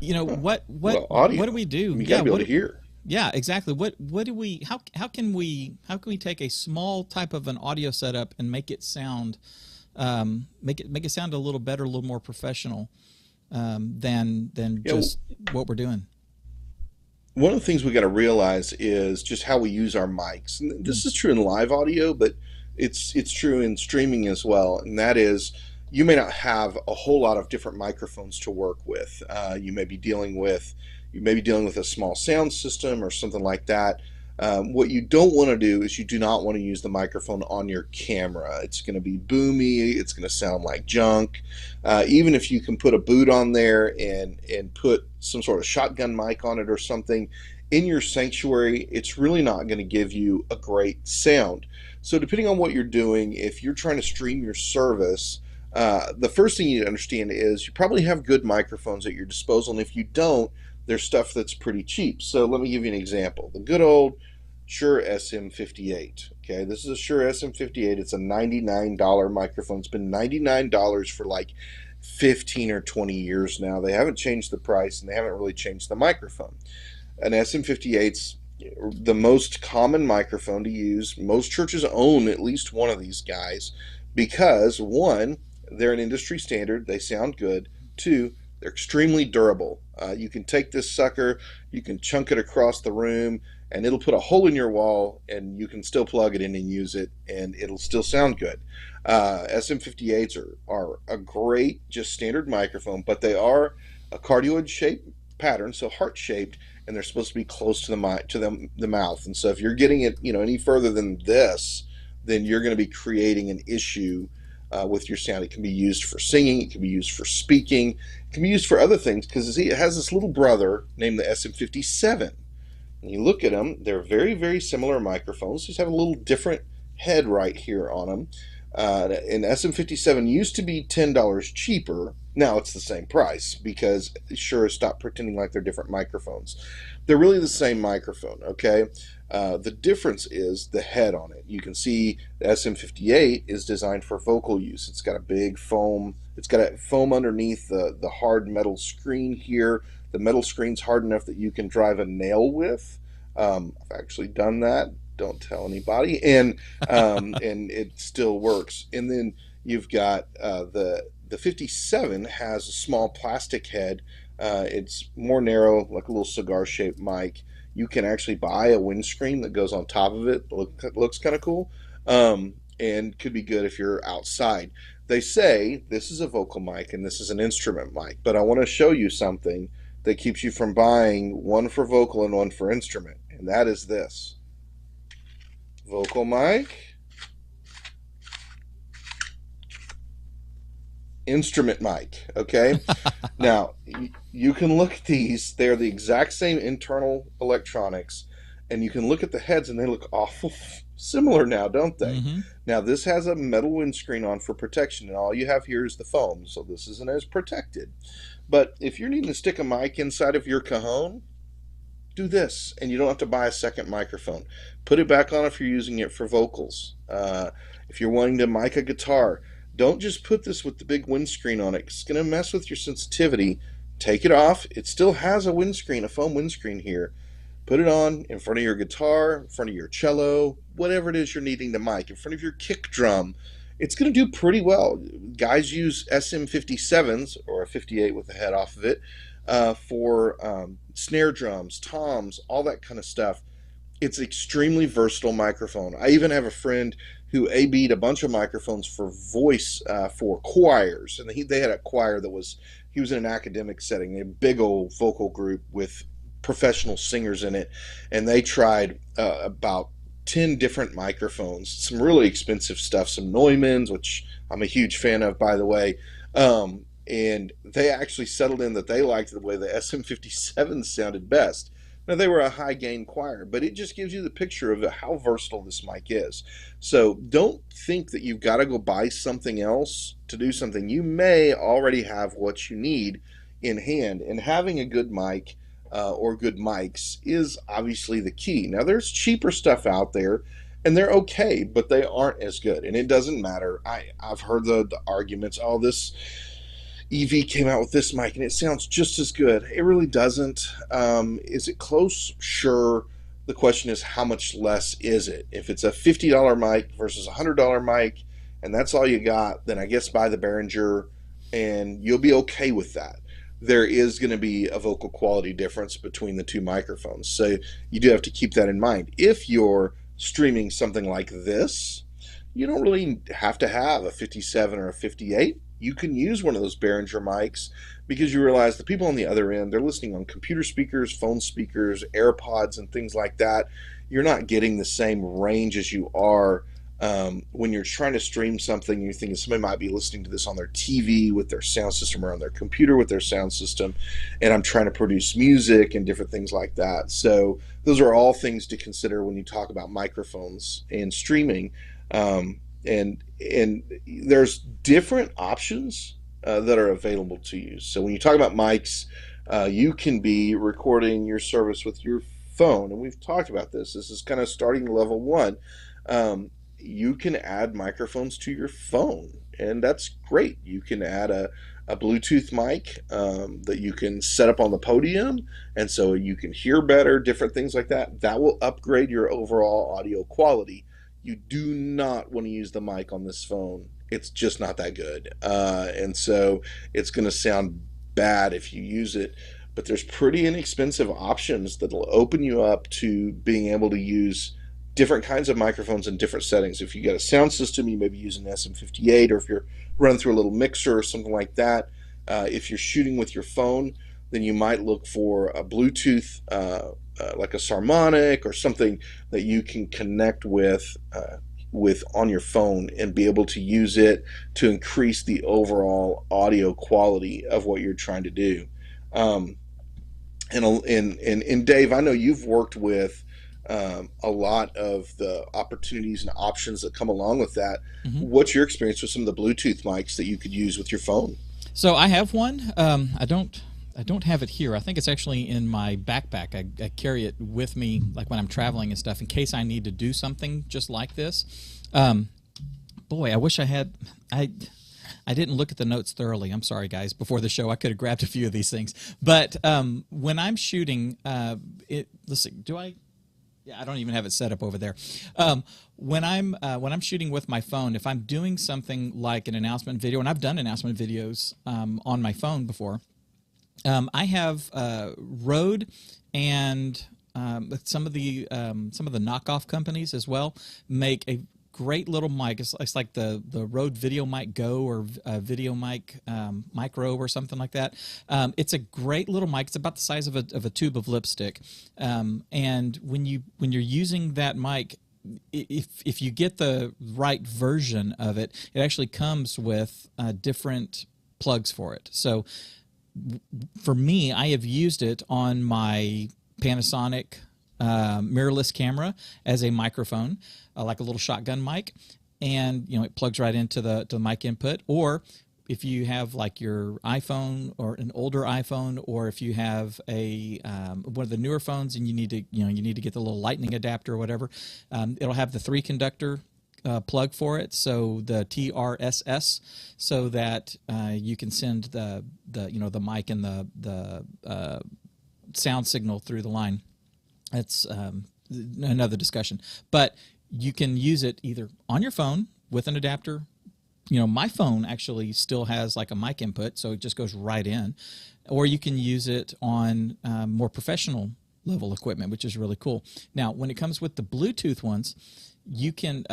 Well, what do audio, we do? you got Yeah, to be able to hear. yeah, exactly. What do we how can we take a small type of an audio setup and make it sound make it sound a little better, a little more professional than you know just what we're doing. One of the things we got to realize is just how we use our mics. And Mm. this is true in live audio, but it's true in streaming as well. And that is, you may not have a whole lot of different microphones to work with. You may be dealing with a small sound system or something like that. What you don't want to do is you do not want to use the microphone on your camera. It's going to be boomy. It's going to sound like junk. Even if you can put a boot on there and put some sort of shotgun mic on it or something in your sanctuary, it's really not going to give you a great sound. So depending on what you're doing, if you're trying to stream your service, the first thing you need to understand is you probably have good microphones at your disposal, and if you don't, there's stuff that's pretty cheap. So let me give you an example. The good old Shure SM58. Okay, this is a Shure SM58. It's a $99 microphone. It's been $99 for like 15 or 20 years now. They haven't changed the price, and they haven't really changed the microphone. An SM58's the most common microphone to use. Most churches own at least one of these guys because, one, they're an industry standard, they sound good. Two, they're extremely durable. You can take this sucker, you can chunk it across the room, and it'll put a hole in your wall, and you can still plug it in and use it, and it'll still sound good. SM58s are a great, just standard microphone, but they are a cardioid shaped pattern, so heart shaped, and they're supposed to be close to the mouth. And so if you're getting it, any further than this, then you're going to be creating an issue with your sound. It can be used for singing, it can be used for speaking, it can be used for other things, because it has this little brother named the SM57. When you look at them, they're very, very similar microphones, just have a little different head right here on them. And SM57 used to be $10 cheaper. Now it's the same price because Shure stopped pretending like they're different microphones. They're really the same microphone, okay? The difference is the head on it. You can see the SM58 is designed for vocal use. It's got a big foam. It's got a foam underneath the hard metal screen here. The metal screen's hard enough that you can drive a nail with. I've actually done that. Don't tell anybody, and it still works. And then you've got the 57 has a small plastic head. It's more narrow, like a little cigar-shaped mic. You can actually buy a windscreen that goes on top of it. Looks kind of cool, and could be good if you're outside. They say this is a vocal mic and this is an instrument mic, but I want to show you something that keeps you from buying one for vocal and one for instrument, and that is this. Vocal mic, instrument mic, okay? Now, you can look at these. They're the exact same internal electronics, and you can look at the heads, and they look awful similar now, don't they? Mm-hmm. Now, this has a metal windscreen on for protection, and all you have here is the foam, so this isn't as protected. But if you're needing to stick a mic inside of your cajon, do this, and you don't have to buy a second microphone. Put it back on if you're using it for vocals. If you're wanting to mic a guitar, don't just put this with the big windscreen on it. It's going to mess with your sensitivity. Take it off. It still has a windscreen, a foam windscreen here. Put it on in front of your guitar, in front of your cello, whatever it is you're needing to mic, in front of your kick drum. It's going to do pretty well. Guys use SM57s, or a 58 with the head off of it, for snare drums, toms, all that kind of stuff. It's an extremely versatile microphone. I even have a friend who AB'd a bunch of microphones for voice, for choirs, and they had a choir he was in an academic setting, a big old vocal group with professional singers in it, and they tried about 10 different microphones, some really expensive stuff, some Neumanns, which I'm a huge fan of, by the way, and they actually settled in that they liked the way the SM57 sounded best. Now, they were a high gain choir, but it just gives you the picture of how versatile this mic is. So don't think that you've got to go buy something else to do something. You may already have what you need in hand, and having a good mic or good mics is obviously the key. Now, there's cheaper stuff out there, and they're okay, but they aren't as good, and it doesn't matter. I've heard the arguments, oh, this EV came out with this mic and it sounds just as good. It really doesn't. Is it close? Sure. The question is, how much less is it? If it's a $50 mic versus a $100 mic, and that's all you got, then I guess buy the Behringer, and you'll be okay with that. There is going to be a vocal quality difference between the two microphones, so you do have to keep that in mind. If you're streaming something like this, you don't really have to have a 57 or a 58. You can use one of those Behringer mics because you realize the people on the other end, they're listening on computer speakers, phone speakers, AirPods, and things like that. You're not getting the same range as you are when you're trying to stream something, you're thinking somebody might be listening to this on their TV with their sound system or on their computer with their sound system, and I'm trying to produce music and different things like that. So those are all things to consider when you talk about microphones and streaming. And there's different options that are available to you. So when you talk about mics, you can be recording your service with your phone, and we've talked about this. This is kind of starting level one. You can add microphones to your phone, and that's great. You can add a Bluetooth mic that you can set up on the podium, and so you can hear better, different things like that. That will upgrade your overall audio quality. You do not want to use the mic on this phone. It's just not that good. And so it's going to sound bad if you use it. But there's pretty inexpensive options that'll open you up to being able to use different kinds of microphones in different settings. If you got a sound system, you may be using an SM58, or if you're running through a little mixer or something like that. If you're shooting with your phone, then you might look for a Bluetooth, like a Sarmonic or something that you can connect with on your phone and be able to use it to increase the overall audio quality of what you're trying to do. And Dave, I know you've worked with a lot of the opportunities and options that come along with that. Mm-hmm. What's your experience with some of the Bluetooth mics that you could use with your phone? So I have one. I don't have it here. I think it's actually in my backpack. I carry it with me, like when I'm traveling and stuff, in case I need to do something just like this. Boy, I wish I had. I didn't look at the notes thoroughly. I'm sorry, guys. Before the show, I could have grabbed a few of these things. But when I'm shooting, let's see. Do I? Yeah, I don't even have it set up over there. When I'm shooting with my phone, if I'm doing something like an announcement video, and I've done announcement videos on my phone before, I have Rode and some of the knockoff companies as well make a great little mic. It's like the Rode VideoMic Go or VideoMic Micro or something like that. It's a great little mic. It's about the size of a tube of lipstick. And when you're using that mic, if you get the right version of it, it actually comes with different plugs for it. So for me, I have used it on my Panasonic mirrorless camera as a microphone, like a little shotgun mic, and it plugs right into the mic input. Or if you have like your iPhone or an older iPhone, or if you have a one of the newer phones and you need to get the little lightning adapter or whatever, it'll have the 3-conductor plug for it, so the TRSS, so that you can send the mic and the sound signal through the line. That's another discussion, but you can use it either on your phone with an adapter. My phone actually still has like a mic input, so it just goes right in, or you can use it on more professional level equipment, which is really cool. Now, when it comes with the Bluetooth ones, you can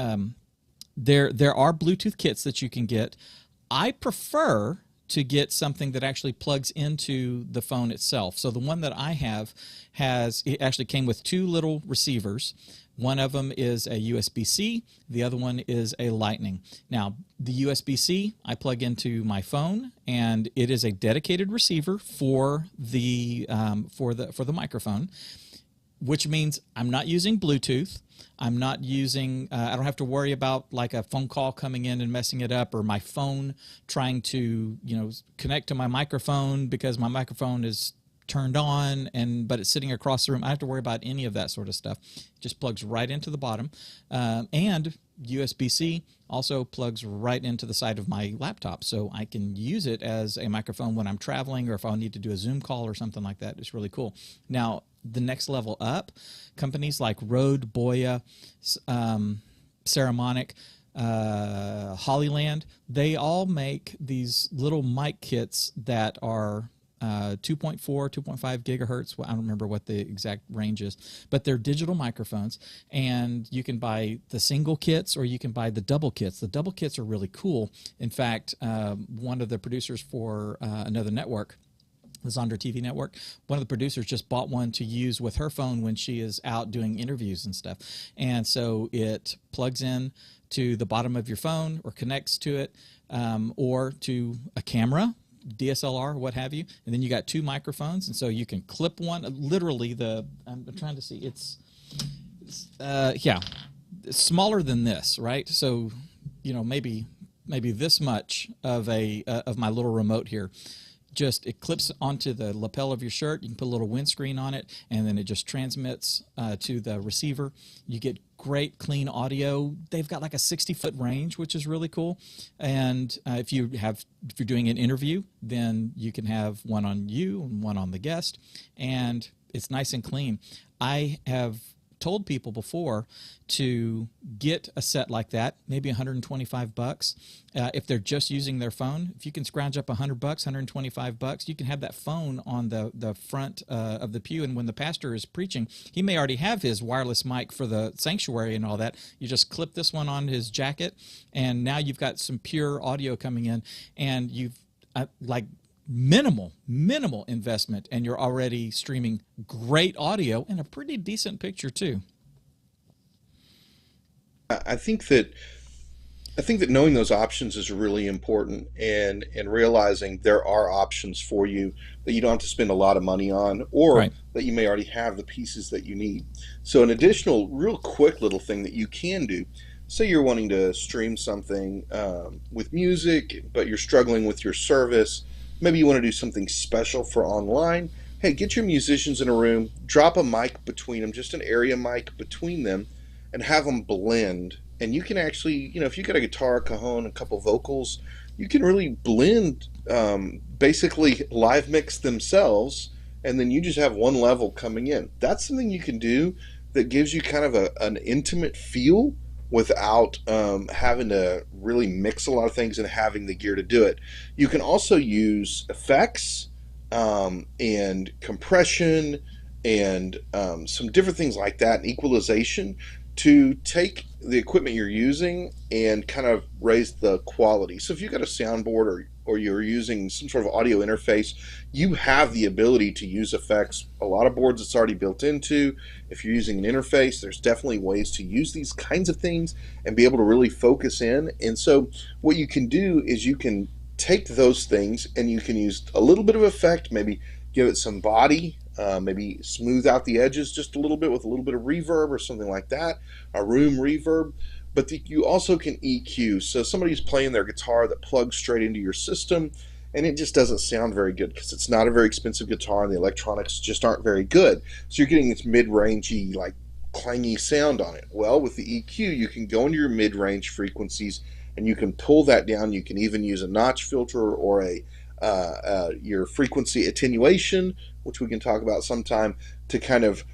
there are Bluetooth kits that you can get. I prefer to get something that actually plugs into the phone itself. So the one that I have it actually came with 2 little receivers. One of them is a USB-C, the other one is a Lightning. Now, the USB-C I plug into my phone, and it is a dedicated receiver for the microphone, which means I'm not using Bluetooth. I'm not using, I don't have to worry about like a phone call coming in and messing it up, or my phone trying to, connect to my microphone because my microphone is turned on but it's sitting across the room. I don't have to worry about any of that sort of stuff. It just plugs right into the bottom. And USB-C also plugs right into the side of my laptop, so I can use it as a microphone when I'm traveling, or if I need to do a Zoom call or something like that. It's really cool. Now, the next level up, companies like Rode, Boya, Saramonic, Hollyland, they all make these little mic kits that are 2.4, 2.5 gigahertz. Well, I don't remember what the exact range is, but they're digital microphones, and you can buy the single kits or you can buy the double kits. The double kits are really cool. In fact, one of the producers for another network, the Zonder TV network. One of the producers just bought one to use with her phone when she is out doing interviews and stuff. And so it plugs in to the bottom of your phone or connects to it, or to a camera, DSLR, what have you. And then you got 2 microphones. And so you can clip one, literally I'm trying to see, it's smaller than this, right? So, maybe this much of of my little remote here. Just it clips onto the lapel of your shirt. You can put a little windscreen on it, and then it just transmits to the receiver. You get great clean audio. They've got like a 60-foot range, which is really cool. And if you're doing an interview, then you can have one on you and one on the guest, and it's nice and clean. I have told people before to get a set like that, maybe $125. If they're just using their phone, if you can scrounge up $100, $125, you can have that phone on the front of the pew. And when the pastor is preaching, he may already have his wireless mic for the sanctuary and all that. You just clip this one on his jacket, and now you've got some pure audio coming in, and you've like minimal investment, and you're already streaming great audio and a pretty decent picture too. I think that knowing those options is really important, and realizing there are options for you that you don't have to spend a lot of money on, or Right. that you may already have the pieces that you need. So an additional real quick little thing that you can do, say you're wanting to stream something with music, but you're struggling with your service. Maybe you want to do something special for online. Hey, get your musicians in a room, drop a mic between them, just an area mic between them, and have them blend. And you can actually, if you got a guitar, cajon, a couple vocals, you can really blend, basically live mix themselves, and then you just have one level coming in. That's something you can do that gives you kind of an intimate feel without having to really mix a lot of things and having the gear to do it. You can also use effects and compression and some different things like that, and equalization, to take the equipment you're using and kind of raise the quality. So if you've got a soundboard or you're using some sort of audio interface, you have the ability to use effects. A lot of boards it's already built into. If you're using an interface, there's definitely ways to use these kinds of things and be able to really focus in. And so what you can do is you can take those things and you can use a little bit of effect, maybe give it some body, maybe smooth out the edges just a little bit with a little bit of reverb or something like that, a room reverb. But you also can EQ. So somebody's playing their guitar that plugs straight into your system, and it just doesn't sound very good because it's not a very expensive guitar and the electronics just aren't very good. So you're getting this mid-rangey, like clangy sound on it. Well, with the EQ, you can go into your mid-range frequencies and you can pull that down. You can even use a notch filter or your frequency attenuation, which we can talk about sometime, to kind of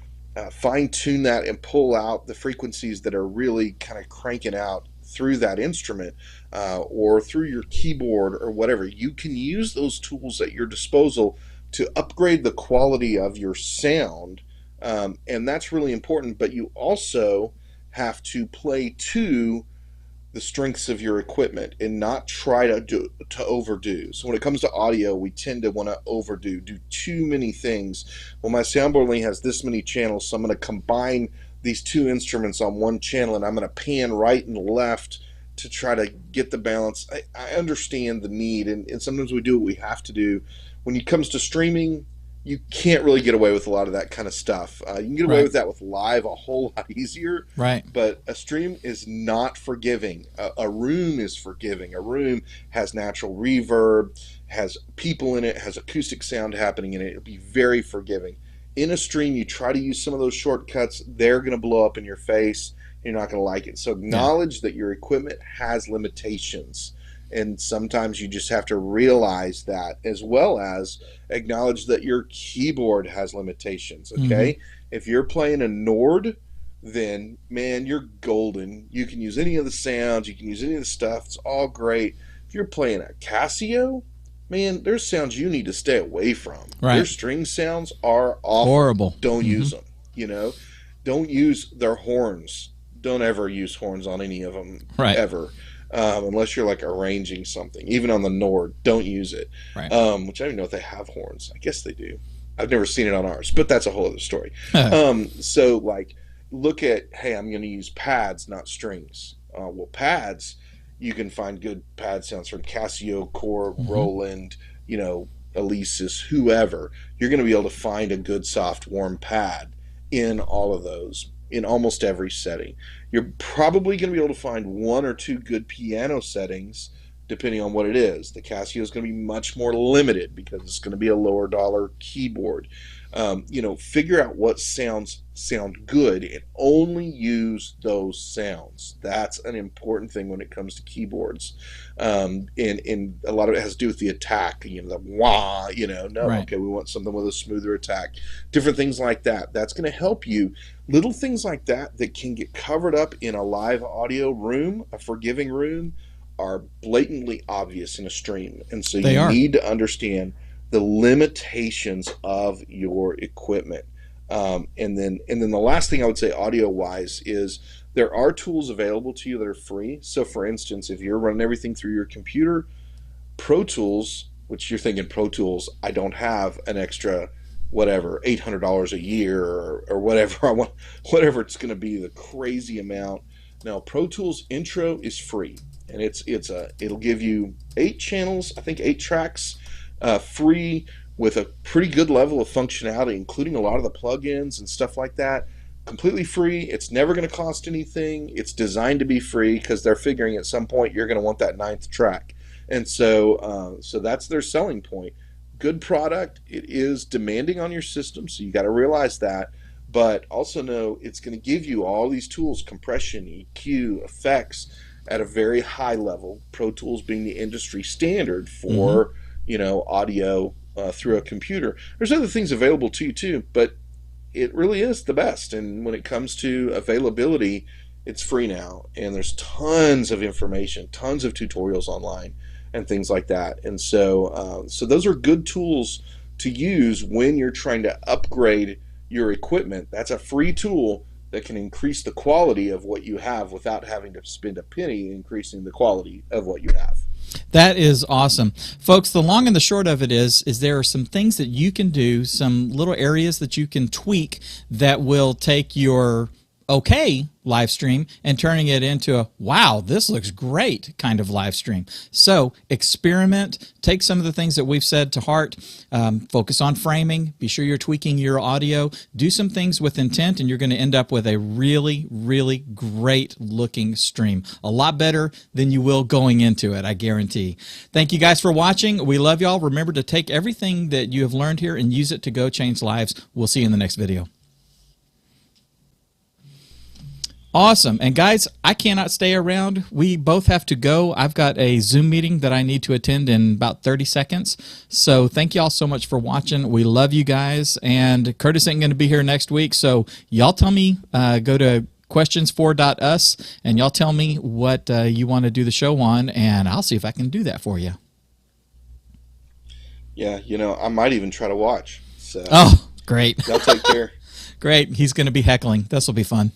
fine-tune that and pull out the frequencies that are really kind of cranking out through that instrument, or through your keyboard or whatever. You can use those tools at your disposal to upgrade the quality of your sound, and that's really important. But you also have to play to the strengths of your equipment and not try to overdo. So when it comes to audio, we tend to want to do too many things. Well, my soundboard only has this many channels, so I'm going to combine these two instruments on one channel, and I'm going to pan right and left to try to get the balance. I understand the need, and sometimes we do what we have to do. When it comes to streaming, you can't really get away with a lot of that kind of stuff. You can get away with that with live a whole lot easier. Right. But a stream is not forgiving. A room is forgiving. A room has natural reverb, has people in it, has acoustic sound happening in it. It'll be very forgiving. In a stream, you try to use some of those shortcuts, they're going to blow up in your face. You're not going to like it. So acknowledge that your equipment has limitations. And sometimes you just have to realize that, as well as acknowledge that your keyboard has limitations, okay? If you're playing a Nord, then, man, you're golden. You can use any of the sounds. You can use any of the stuff. It's all great. If you're playing a Casio, man, there's sounds you need to stay away from. Right. Their string sounds are awful. Horrible. Don't use them, Don't use their horns. Don't ever use horns on any of them, Right. ever. unless you're like arranging something. Even on the Nord, don't use it. Right. Which I don't even know if they have horns. I guess they do. I've never seen it on ours, but that's a whole other story. So like, look at, hey, I'm going to use pads, not strings. Well, pads, you can find good pad sounds from Casio, Korg, Roland, you know, Alesis, whoever. You're going to be able to find a good soft warm pad in all of those, in almost every setting. You're probably going to be able to find one or two good piano settings depending on what it is. The Casio is going to be much more limited because it's going to be a lower dollar keyboard. You know, figure out what sounds sound good and only use those sounds. That's an important thing when it comes to keyboards. And a lot of it has to do with the attack, you know, the wah, you know, no, Right. okay, we want something with a smoother attack, different things like that. That's going to help you. Little things like that that can get covered up in a live audio room, a forgiving room, are blatantly obvious in a stream. And so They you are. need to understand the limitations of your equipment. And then the last thing I would say audio wise is there are tools available to you that are free. So for instance, if you're running everything through your computer, Pro Tools, which you're thinking Pro Tools, I don't have an extra whatever $800 a year or whatever I want, whatever it's going to be, the crazy amount. Now Pro Tools Intro is free, and it'll give you 8 channels, I think 8 tracks, free, with a pretty good level of functionality, including a lot of the plugins and stuff like that. Completely free. It's never going to cost anything. It's designed to be free because they're figuring at some point you're going to want that 9th track, and so that's their selling point. Good product. It is demanding on your system, so you got to realize that. But also know it's going to give you all these tools: compression, EQ, effects, at a very high level. Pro Tools being the industry standard for you know, audio through a computer. There's other things available to you too, but it really is the best. And when it comes to availability, it's free now, and there's tons of information, tons of tutorials online, and things like that. And so those are good tools to use when you're trying to upgrade your equipment. That's a free tool that can increase the quality of what you have without having to spend a penny increasing the quality of what you have. That is awesome. Folks, the long and the short of it is there are some things that you can do, some little areas that you can tweak that will take your okay live stream and turning it into a wow, this looks great kind of live stream. So experiment, take some of the things that we've said to heart, focus on framing, be sure you're tweaking your audio, do some things with intent, and you're going to end up with a really, really great looking stream. A lot better than you will going into it, I guarantee. Thank you guys for watching. We love y'all. Remember to take everything that you have learned here and use it to go change lives. We'll see you in the next video. Awesome. And guys, I cannot stay around. We both have to go. I've got a Zoom meeting that I need to attend in about 30 seconds. So thank y'all so much for watching. We love you guys. And Curtis ain't going to be here next week. So y'all tell me, go to questions4.us and y'all tell me what you want to do the show on, and I'll see if I can do that for you. Yeah, you know, I might even try to watch. So Oh, great. y'all take care. Great. He's going to be heckling. This will be fun.